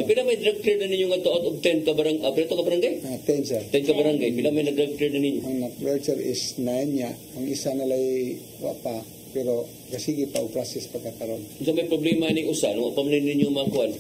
Pila may drug clear na ninyo nga out of 10 ka barangay? Preto ka barangay? 10 sir. 10 ka barangay. Pila may nag-drug clear na ninyo? Ang na-clear sir is 9 niya. Ang isa nalay wa pa. Pero kasigi pa o process pagkakaroon. So may problema ning usa, no? Pa man ninyo makuan.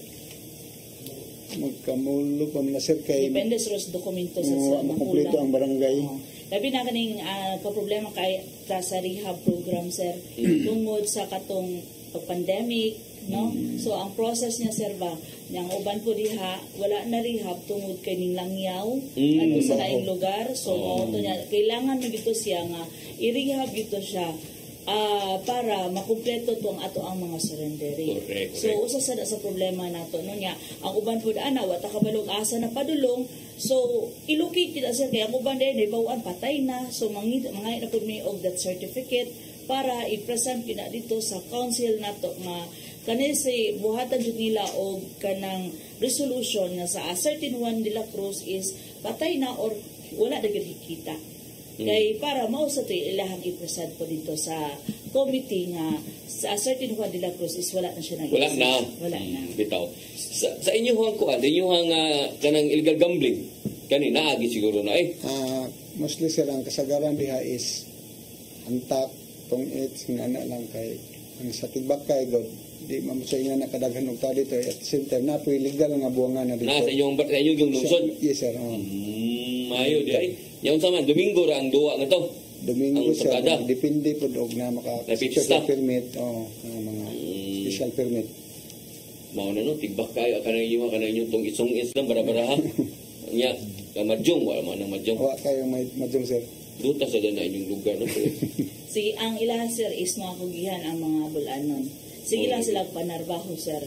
Magkamulo pa man na sir kay Depende sa dokumento sa makumpleto ang barangay. Labi na kaning problema kay sa rehab program sir tungod sa katong pandemic, no? So ang process niya sir ba, yang uban po diha wala na rehab tungod kay ning langyaw ano sa laing lugar. So auto niya kailangan na gito siya nga i-rehab gito siya para makumpleto tong ato ang mga surrendery. Correct. So usa sa problema nato no nya ang uban pud ana wa ta kabalog asa na padulong. So ilocate kita sir kay ang uban day bawaan patay na. So mga na pud mi og that certificate para i-present kina dito sa council nato nga kani si buhatan jud nila og kanang resolution nga sa certain Juan de la Cruz is patay na or wala na gyud hikita. Kay para mao sa ilahang i-present po dito sa committee nga sa certain Juan de la Cruz is wala na siya Wala na. Bitaw. Sa inyong kuan, inyong kanang illegal gambling kani naagi siguro na mostly sir ang kasagaran diha is antak tong it's nga na lang kay ang sa tigbak kay god di mamusay nga nakadaghan og tao dito at the same time na po illegal nga buwangan na dito. Sa inyong yung lungsod. Yes sir. Mayo di ay. Yaon sa man Domingo ra ang duwa nga to. Domingo sir. Depende pod og na maka special permit mga special permit. Mao na no tigbak kayo kanang tong isong-is lang bara-bara ha. Nya kamajong wala man ang majong. Wa kayo may majong sir. Duta sa na inyong lugar no. Sige, ang ilahan sir is makakugihan ang mga bulanon. Sige lang sila panarbaho sir.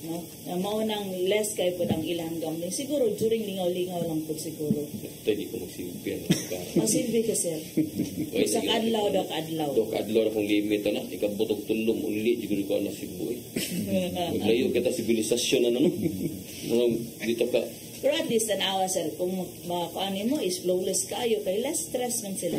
No? Mao nang less kay po ang ilang gambling. Siguro during lingaw-lingaw lang po siguro. Hindi ko magsilbi. Masilbi ka sir. Sa kadlaw daw kadlaw. Do kadlaw akong limit na ikabutog tulong uli jud ko na Cebu. Layo kita sibilisasyon ano no. Dito ka pero at least tanawa sir, kung makakuanin mo is flawless kayo, kay less stress man sila.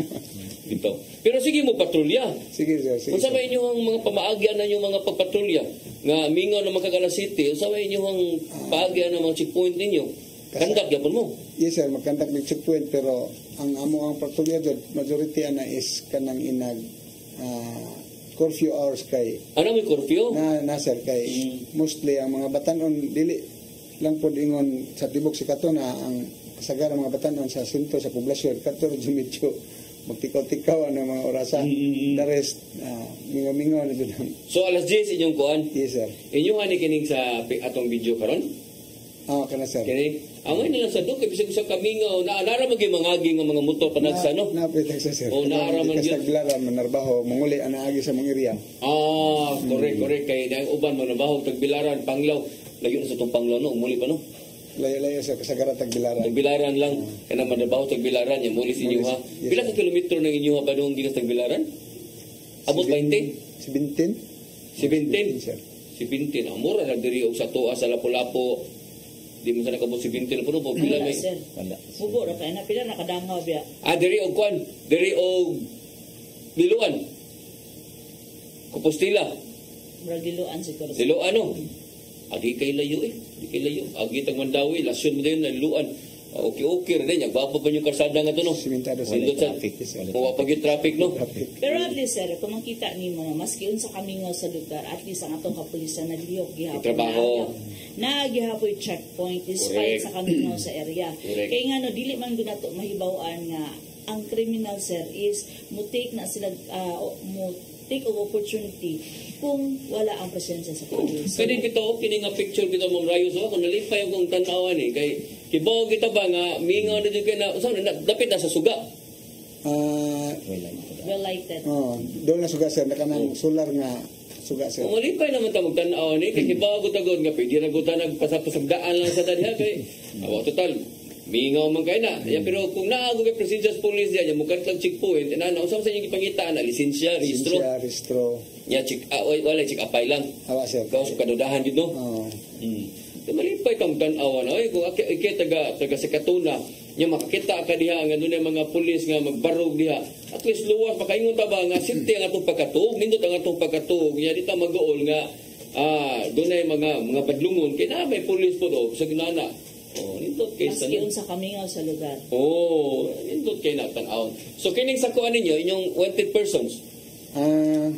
Dito. Pero sige mo patrolya. Sige sir. Kung sabay inyo ang mga pamaagyan na yung mga pagpatrolya, nga mingaw na Magkagala City, sabay inyo ang paagyan ng mga checkpoint ninyo. Kandak yapon mo. Yes sir, magkandak ng checkpoint pero ang amo ang patrolya dyan, majority na is kanang inag curfew hours kay. Ano may curfew? Na sir, kay mostly ang mga batanon dili lang po ingon sa tibok si Kato na ang kasagaran mga batanon sa sentro sa poblasyon Kato Jumidyo magtikaw-tikaw ang mga orasan the rest mingaw-mingaw na doon. So alas 10 inyong kuan? Yes sir. Inyong hani kining sa atong video karon? Kana sir. Kini amay nila sa duk bisag sa kamingaw na nara magay mangagi nga mga motor panagsa no. Napitag sa sir. O naara man gyud kasaglaran manarbaho manguli ana agi sa mga area. Correct kay dang uban manarbaho tagbilaran panglaw layo na sa tong panglaw no umuli pa no. Layo-layo sa kasagaran tagbilaran. Tagbilaran lang kana manarbaho tagbilaran ya muli sa inyo ha. Pila ka kilometro ng inyo ha padung ginas tagbilaran? Abot 20? 17 sir. 17 amor ra diri og sa tuwa sa Lapu-Lapu. Di mo sa nakabot 17 na puno po pila may wala. Subo ra kay na pila nakadangaw biya. Diri og kwan, diri og Diluan. Compostela. Diluan siguro. Diluan no. Agi kay layo Di kay layo. Agi tag Mandawi, lasyon din na Diluan. Okay rin yan. Gwapo pa yung karsada nga ito, no? Simentado sa traffic. Mawa pag yung traffic, no? Pero at least, sir, kung makita niyo mo, maski yun sa kamingaw sa lugar, at least ang atong kapulisan na liyok, gihapon trabaho. Na gihapon checkpoint, despite sa kamingaw sa area. Correct. Kaya nga, no, dili man gunato mahibawaan nga, ang criminal, sir, is mo-take na sila, take of opportunity kung wala ang presensya sa pulis. Pwede kita kini nga picture kita mong rayo so kung nalipay akong tanawan kay kibaw kita ba nga mingaw na dito kay na dapit na sa suga. Well lighted. Doon na suga sir kanang solar nga suga sir. Kung malipay naman ta magtanaw kay kibaw gud nga pwede ra gud nagpasapasagdaan lang sa dadha kay total Mingaw man kay na. Pero kung naago kay Presidency Police diyan, mo lang checkpoint, na usab sa inyong ipangita na lisensya, rehistro. Rehistro. Ya check wala check apay lang. Awa sir. Kaos kadudahan gid no. Oo. Malipay kang tan-awan ay kung ikay taga sa Katuna, nya makakita ka diha nga dunay mga pulis nga magbarog diha. At least luwas makaingon ta ba nga safety ang atong pagkatuog, nindot ang atong pagkatuog. Nya dita mag-uol nga dunay mga badlungon kay na may pulis po do sa ginana. Oh, nindot kay sa maski unsa kamingaw sa lugar. Oh, nindot kay na tan-aw. So kining sakuan ninyo inyong wanted persons.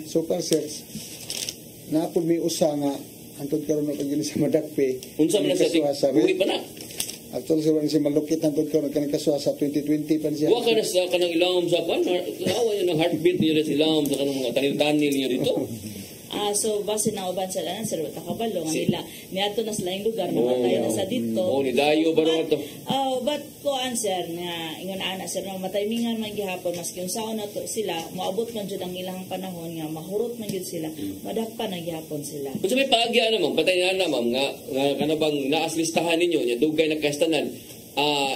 So far sir, napod may usa nga antod karon na pagini sa madakpe. Unsa man sa buhi pa na? Actually sir, si malukit antod karon kanang kaswa sa 2020 pa siya. Wa ka na sa kanang ilawom sa kwan, awa yun ang heartbeat niya sa ilawom sa kanang mga tanil-tanil niya dito. So base na uban sa lanan sir ta kabalo nga nila niadto na sa laing lugar namatay na sa dito. Ni dayo baro to. But ko answer nga ingon ana sir nga mataymingan man gihapon maski unsaon na to sila moabot man jud ang ilang panahon nga mahurot man jud sila madakpan na gihapon sila. Kung sa may paagya na ma'am, patay na ma'am nga kanabang naaslistahan ninyo nya dugay na kastanan.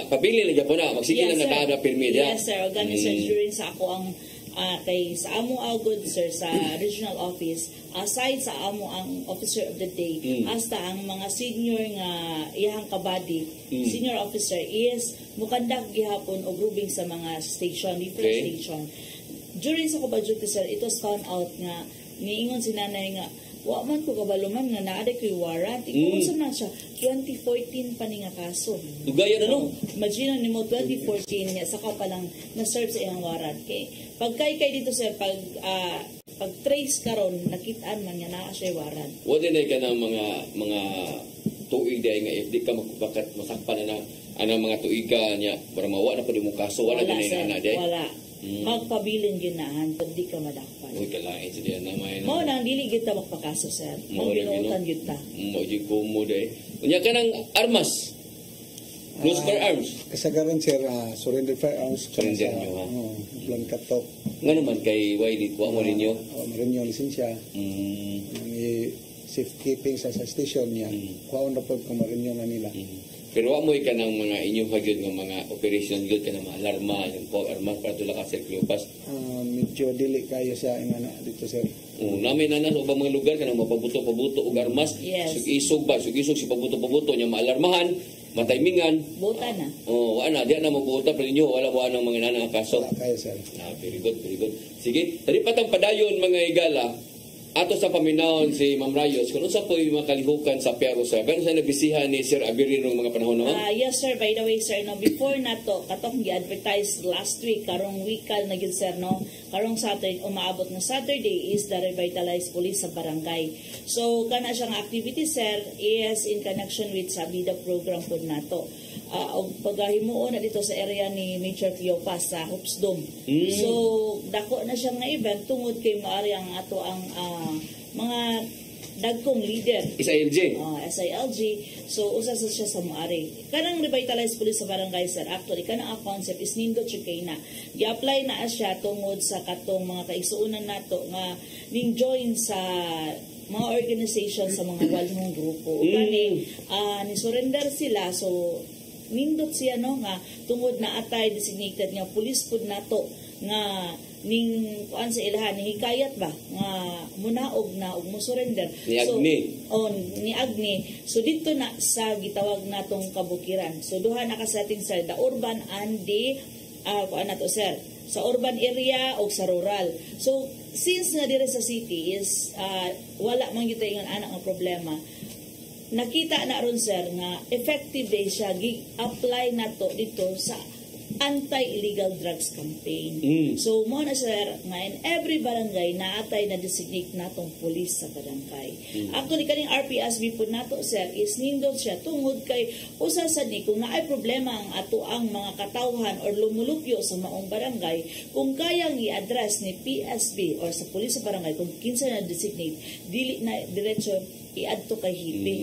Papili na gyapon na magsigil na nada permit ya. Yes sir, organic sir during sa ako ang kay sa amo agud sir sa regional office aside sa amo ang officer of the day hasta ang mga senior nga iyang kabady senior officer is mukandak gihapon og grouping sa mga station different station during sa kubad duty sir it was found out nga niingon si nanay nga wa man ko kabaluman nga naa kay warrant kung unsa man siya 2014 pa ni nga kaso dugay na no imagine nimo 2014 niya saka pa lang na serve sa iyang warrant kay pagkay dito sir pag trace karon nakitaan man nga naa siya warrant wa din ay kanang mga tuig day nga if di ka makupakat masakpan na ang mga tuiga niya para mawa na pud mo kaso wala din na day wala magpabilin ginahan pag di ka madakpan. Uy, kalain sa diyan na may mo nang dili gyud ta magpakaso sir. Mo binuotan gyud ta. Mo gyud ko mo day. Unya kanang armas. Close firearms. Kasagaran sir, surrender firearms. Surrender nyo ha. Plan katok. Nga naman kay Wiley, kuha mo rin nyo? Marin nyo lisensya. Safekeeping sa station niya. Kuha na po kung marin nyo na nila. Pero wa mo ka ng mga inyong hagyod ng mga operation good ka ng mga alarma, yung armas para tula ka Sir Cleopas. Medyo dili kayo sa ingana dito sir. Namin na sa ubang mga lugar ka ng mapabuto-pabuto o armas. Yes. Sug-isog si pabuto-pabuto niya maalarmahan, mataymingan. Buta na. Wala na, diyan na mabuta pa ninyo, wala ng mga nanang kaso. Wala kayo sir. Very good, very good. Sige, tadi patang padayon mga igala, ato sa paminawon si Ma'am Rayos, kung sa po yung mga kalihukan sa PRO 7, sa nabisihan ni Sir Abirin ng mga panahon naman? Yes sir, by the way sir, no, before na to, katong gi-advertise last week, karong weekal na yun sir, no, karong Saturday, umaabot na Saturday is the Revitalized Police sa barangay. So, kana siyang activity sir, is in connection with sa BIDA program po na to. Paghahimuon na dito sa area ni Major Cleopas sa Hoops Dome. So, dako na siya nga event tungod kay maari ang ato ang mga dagkong leader. SILG? SILG. So, usa sa siya sa maari. Kanang Revitalized Police sa barangay, sir, actually, kanang ang concept is nindot siya kay na. Gi-apply na siya tungod sa katong mga kaigsuunan nato nga ning join sa mga organization sa mga walhong grupo. Kani, ni surrender sila, so nindot siya no nga tungod na atay designated nga police pud nato nga ning kuan sa ilahan ni hikayat ba nga munaog na og mo surrender ni Agni. Ni Agni so dito na sa gitawag natong kabukiran so duha na ka setting sir the urban and the kuan nato sir sa urban area o sa rural so since nga dire sa city is wala man gyud ingon anak nga problema nakita na ron sir nga effective day siya gi-apply na to dito sa anti-illegal drugs campaign. So mo na sir nga in every barangay naatay na designate natong police sa barangay. Actually kaning RPSB po nato sir is nindot siya tungod kay usa sad ni kung naay problema ang ato ang mga katawhan or lumulupyo sa maong barangay kung kayang i-address ni PSB or sa police sa barangay kung kinsa na designate dili na diretso i-adto kay hipi.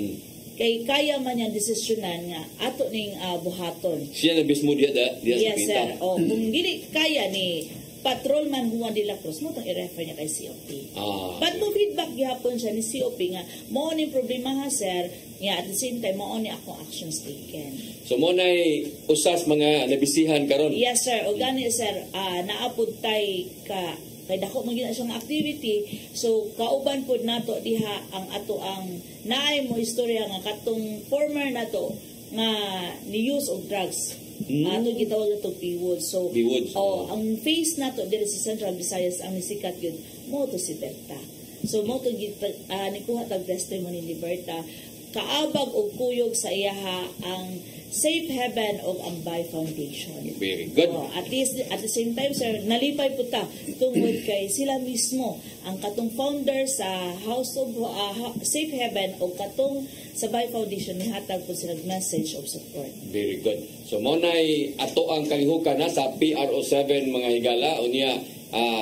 Kay kaya man yan desisyonan nga ato ning buhaton. Siya na mismo diya yes, sir. Kung dili kaya ni Patrolman Juan de la Cruz mo itong i-refer niya kay COP. But mo feedback gihapon siya ni COP nga mo ni problema nga sir nga at the same time mo ni akong actions taken. So mo nay usas mga nabisihan karon. Yes sir, o gani sir naapod tay ka kay dako man gina siyang activity, so kauban pod nato diha ang ato ang naay mo istorya nga katong former nato nga ni use of drugs. Ato gitawag na to P-Woods. So, ang face nato dito sa Central Visayas ang nisikat yun, mo to si Berta. So, mo to nikuha tag testimony ni Berta. Kaabag o kuyog sa iyaha ang Safe Heaven o Ambay Foundation. Very good. At least, at the same time, sir, nalipay po ta tungod kay sila mismo ang katong founder sa House of Safe Heaven o katong sa Ambay Foundation ni hatag po sila message of support. Very good. So mo nay ato ang kalihukan na sa PRO7 mga higala unya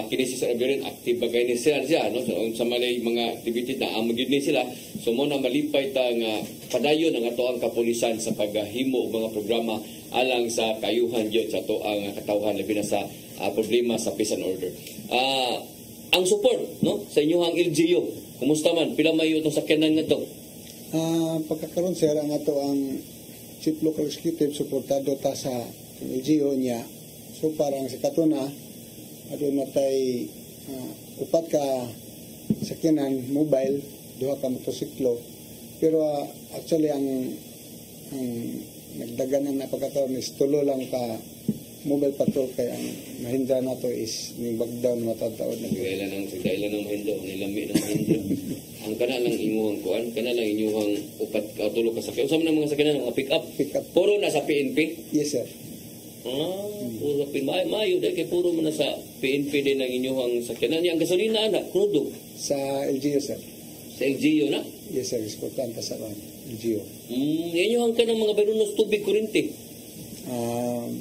kini si Sir Abirin active bagay ni siya no so, sa malay mga activity na amo gyud ni sila so mo na malipay ta nga padayon ang ato ang kapulisan sa paghimo og mga programa alang sa kayuhan gyud sa ato ang katawhan labi na sa problema sa peace and order. Ang support no sa inyohang LGU kumusta man pila mayo itong sakyanan nga to? Pagkakaroon sir ang ato ang Chief Local Executive suportado ta sa LGU niya. So parang sa katuna adun natay upat ka sakyanan mobile, duha ka motosiklo. Pero actually ang nagdaganan na pagkataon is tulo lang ka mobile patrol kay ang Mahindra nato is ning bagdown matataod na dailan ng Mahindra nilami ng Mahindra ang kana lang inyuhang kuan kana lang inyuhang upat ka tulo ka sakyan sa mga sakyanan mga pick up puro na sa PNP. Yes sir. Puro mayo dahil kay puro man na sa PNP din ang inyuhang sakyanan ang gasolina na krudo sa LGU sir. Sa LGU na? Yes sir, iskutan ta sa LGU. Inyuhang ka ng mga barunos tubig kurinti.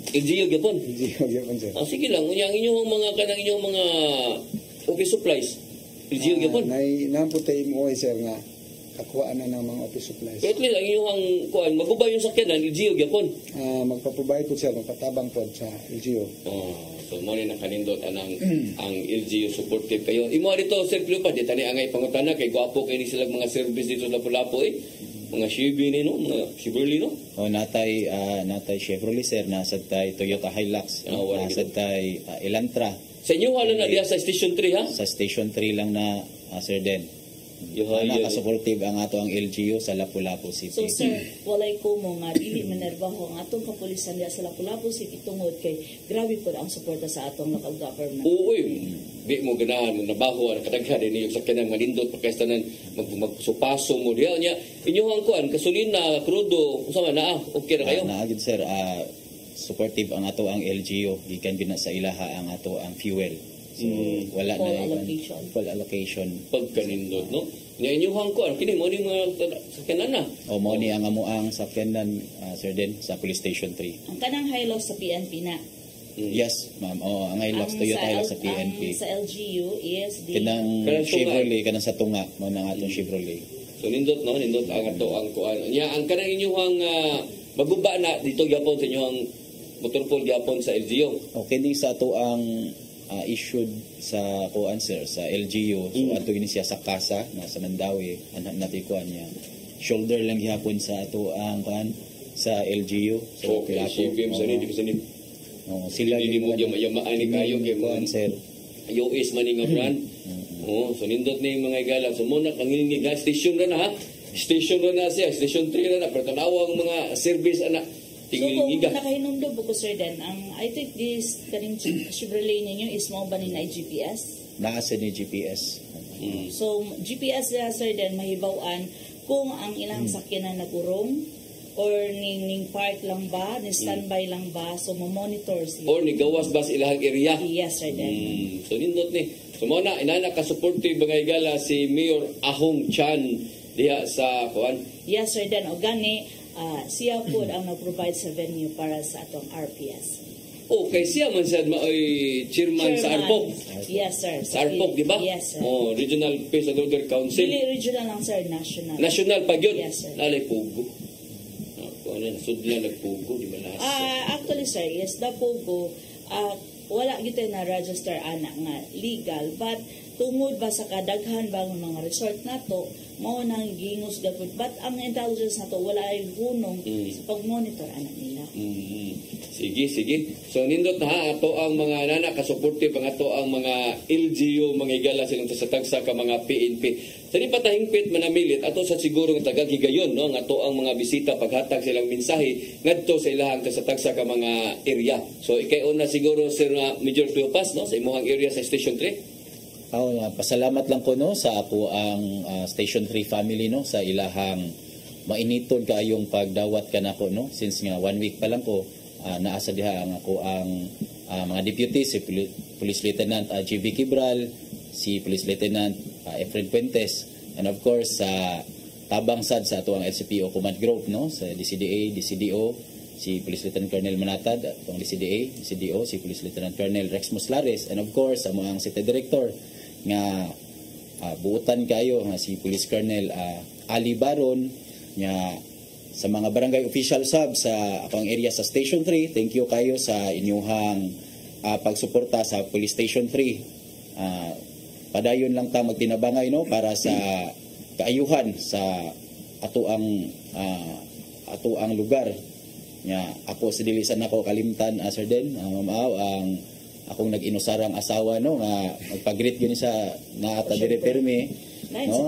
LGU gyapon. LGU gyapon sir. Sige lang, ang inyong mga kanang inyong mga office supplies. LGU gyapon. Namputay mo sir nga kakuhaan na ng mga office supplies. Pero at least ang inyong kuan magubay yung sakyanan LGU gyapon. Magpapubay po sir, magpatabang po sa LGU. So mo ni nakanindot ang LGU supportive kayo. Imo dito Sir Cleopa, di tani angay pangutana kay gwapo kay ni sila mga service dito sa Lapu-Lapu mga Chevy ni no, mga Chevrolet no. Natay Chevrolet sir, nasad tay Toyota Hilux, nasad tay Elantra. Sa inyo wala na diya sa Station 3 ha? Sa Station 3 lang na sir den. Nakasupportive ang ato ang LGU sa Lapu-Lapu City. So sir, walay ko mo nga dili manerbaho ang atong kapulisan diya sa Lapu-Lapu City tungod kay grabe po ang suporta sa atong local government. Di mo ganahan nabaho ang kadaghan ni sa kanang malindot pagkaistanan magsupaso mo diya nya inyong kuan gasolina crudo unsa man okay ra kayo? Naagid sir supportive ang ato ang LGU gikan bina sa ilaha ang ato ang fuel. So wala full na allocation. allocation pagkanindot no nya inyong kuan kini mo ni mga sakyanan na mo ni ang amo ang sakyanan sir den sa police station 3 ang kanang Hilux sa PNP na. Yes ma'am ang Hilux Toyota Hilux sa PNP sa LGU is the kanang Chevrolet kanang sa tunga mo nang atong Chevrolet. So nindot ang ato ang kuan nya ang kanang inyong maguba na dito gyapon sa inyong motorpool gyapon sa LGU. Okay ning sa ato ang issued sa kuan sir sa LGU so ato ini siya sa kasa na sa Mandawi anak natin kuan niya shoulder lang gihapon sa ato ang kuan sa LGU so CPM sa ni sila di mo yamaan ni kayo kay kuan sir US man nga brand so nindot ni mga igala so muna kangingig station ra na ha station ra na siya station 3 ra na pero tanawang mga service ana So kung nakahinumdog ko sir den, I think this kaning Chevrolet ninyo is mo ba ni na GPS? Naasa ni GPS. So GPS sir den mahibaw-an kung ang ilang sakyanan nagurong or ning park lang ba, ni standby lang ba, so mo-monitor siya. Or ni gawas ba sa ilang area? Yes sir den. So nindot ni. So mo na inana ka supportive mga igala si Mayor Ahong Chan diha sa kuan. Yes sir den, o gani siya po ang nag-provide sa venue para sa atong RPS. Okay, siya man sad maoy chairman sa ARPOC. Yes, sir. Sa ARPOC, di ba? Yes, sir. Regional Peace and Order Council. Dili regional lang, sir. National. National pa yun? Yes, sir. Nalay Pugo. Sudla nagpugo, di ba nasa? Actually, sir, yes, the Pugo, wala gito na register ana nga legal, but tungod ba sa kadaghan ba ng mga resort nato mao nang gingos gapud, but ang intelligence nato wala ay hunong sa pag-monitor ana nila. Sige. So nindot na ha, ato ang mga nana kasuporte pang ato ang mga LGU, mga igala silang sa tagsa ka mga PNP. Sa di patahingpit manamilit ato sa siguro nga tagagigayon no nga ato ang mga bisita paghatag silang mensahe ngadto sa ilahang sa tagsa ka mga area. So ikayon na siguro Sir Major Cleopas no sa imong area sa Station 3. Pasalamat lang ko no sa ako ang Station 3 family no sa ilahang mainiton kaayong pagdawat kanako no since nga 1 week pa lang ko naasa diha ang ako ang mga deputy si Police Lieutenant G.V. Kibral, si Police Lieutenant Efren Puentes, and of course sa tabang sad sa ato ang LCPO Command Group no sa DCDA, DCDO, si Police Lieutenant Colonel Manatad, atong DCDA, DCDO, si Police Lieutenant Colonel Rex Muslares, and of course ang mga City Director nga buutan kayo nga si Police Colonel Ali Baron nga sa mga barangay official sub sa akong area sa Station 3, thank you kayo sa inyuhang pagsuporta sa Police Station 3. Padayon lang ta magtinabangay no para sa kaayuhan sa ato ang lugar. Nya ako sa dilisan nako kalimtan Sir Den mamaw ang akong nag-inusarang asawa no nga magpag-greet gyud sa naata dire permi no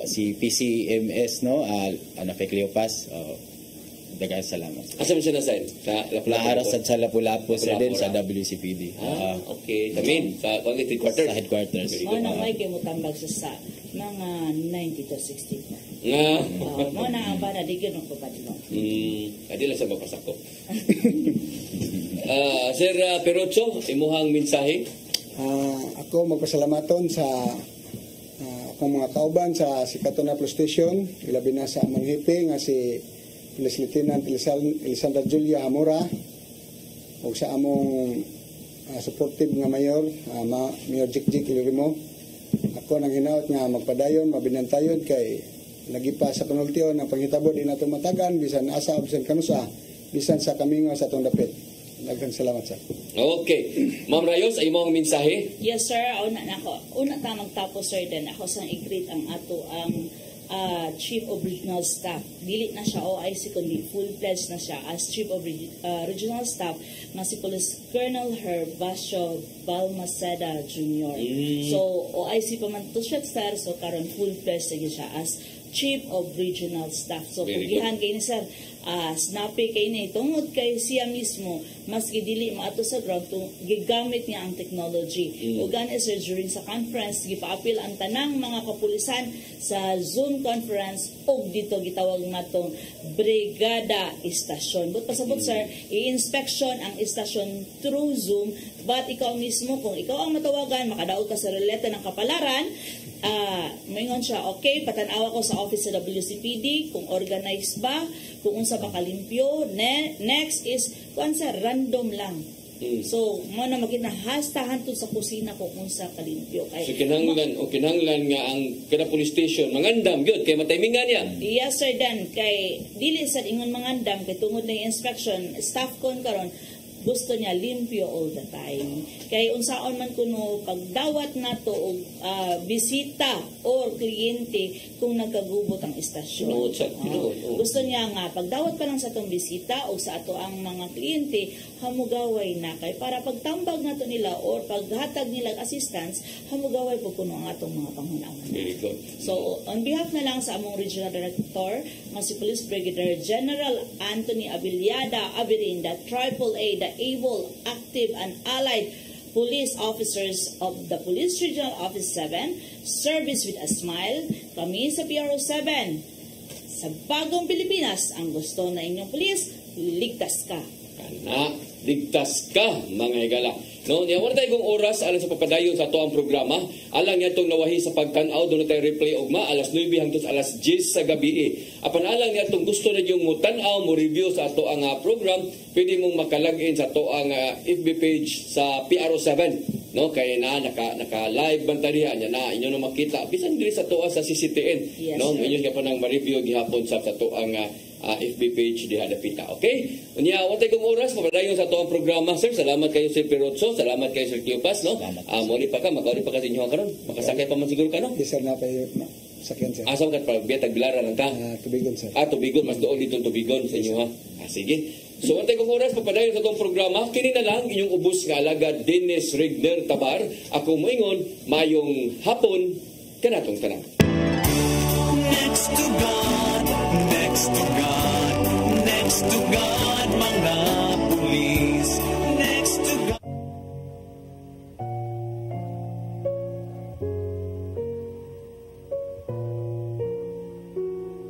si PCMS no Ana Cleopas daghang salamat. Asa man siya na sa Lapu-Lapu sa Lapu-Lapu sa din sa WCPD. Okay, tamin sa headquarters. Sa headquarters. Mo na may kay mo tambag sa mga 90 to 60. Nga. Mo na ang bana digin ko pa dito. Adila sa mapasako. Sir Perocho, imuhang mensahe. Ako magpasalamaton sa akong mga kauban sa Sikatuna Police Station, ilabi na sa among hipi nga si Police Lieutenant Elisandra Julia Hamura o sa among supportive nga mayor, Mayor Jikjik Ilirimo. Ako nang hinaot nga magpadayon, mabinantayon kay nagipa sa panultiyon ang panghitabo di nato matagan bisan asa bisan kanusa bisan sa kamingo sa atong dapit. Daghang salamat sa. Okay. Ma'am Rayos, ay imong mensahe? Yes sir, una ta magtapos sir din ako sang i-greet ang ato ang Chief of Regional Staff. Dili na siya OIC kundi full-fledged na siya as Chief of Regional Staff na si Police Colonel Herbacio Balmaceda Jr. So OIC pa man to siya sir, so karon full-fledged siya as Chief of Regional Staff. So pugihan kay ni sir snappy kay ni tungod kay siya mismo maski dili maato sa ground gigamit niya ang technology. O gani sir during sa conference gipaapil ang tanang mga kapulisan sa Zoom conference og dito gitawag natong brigada istasyon. But pasabot sir, i-inspection ang istasyon through Zoom, but ikaw mismo kung ikaw ang matawagan makadaog ka sa releta ng kapalaran. Mayngon siya, okay, patanawa ko sa office sa WCPD kung organized ba, kung unsa ba kalimpyo. Next is kung sa random lang. So mo na makita hastahan to sa kusina ko kung sa kalimpyo kay so kinahanglan nga ang kada police station mangandam gyud kay matimingan niya. Yes sir Dan, kay dili sad ingon mangandam kay tungod na inspection staff kon karon gusto niya limpyo all the time. Kay unsaon man kuno pagdawat nato og bisita or kliyente kung nagkagubot ang istasyon. Gusto niya nga pagdawat pa lang sa atong bisita o sa ato ang mga kliyente hamugaway na kay para pagtambag nato nila or paghatag nila assistance hamugaway po kuno ang atong mga panghunahon. So on behalf na lang sa among Regional Director nga si Police Brigadier General Anthony Abiliada Abirinda, AAA, the able, active, and allied police officers of the Police Regional Office 7, Service with a Smile, kami sa PRO 7. Sa bagong Pilipinas, ang gusto na inyong police, ligtas ka. Ligtas ka, mga higala. No, niya wala tayong oras alang sa papadayon sa ato ang programa. Alang niya itong nawahi sa pagtanaw, doon na tayo replay ogma, alas 9 hangtod alas 10 sa gabi. Apan alang niya itong gusto na yung mutanaw, mo review sa ato ang program, pwede mong makalagin sa ato ang FB page sa PRO 7. No, kaya naka-live bantarihan niya na inyo na makita. Bisan diri sa ato sa CCTN. Yes, no, inyo ka pa nang ma-review gihapon sa ato ang FB page diha dapita. Okay? Unya wantay kong oras mapadayon sa atong programa, sir. Salamat kayo Sir Pirotso, salamat kayo Sir Cleopas, no? Muli pa ka, makauli pa ka sa inyo karon. Makasakay pa man siguro ka, no? Yes, sir, na pa yung sakyan, sir. Asa ka pa biya tagbilaran lang ka? Tubigon, sir. Tubigon, mas doon dito Tubigon sa inyo, ha? Sige. So, wantay kong oras papadayon sa itong programa. Kini na lang inyong ubos nga alagad Dennis Rigner Tabar. Ako moingon, mayong hapon, kanatong tanan. Next to God, next to God, next to God, mga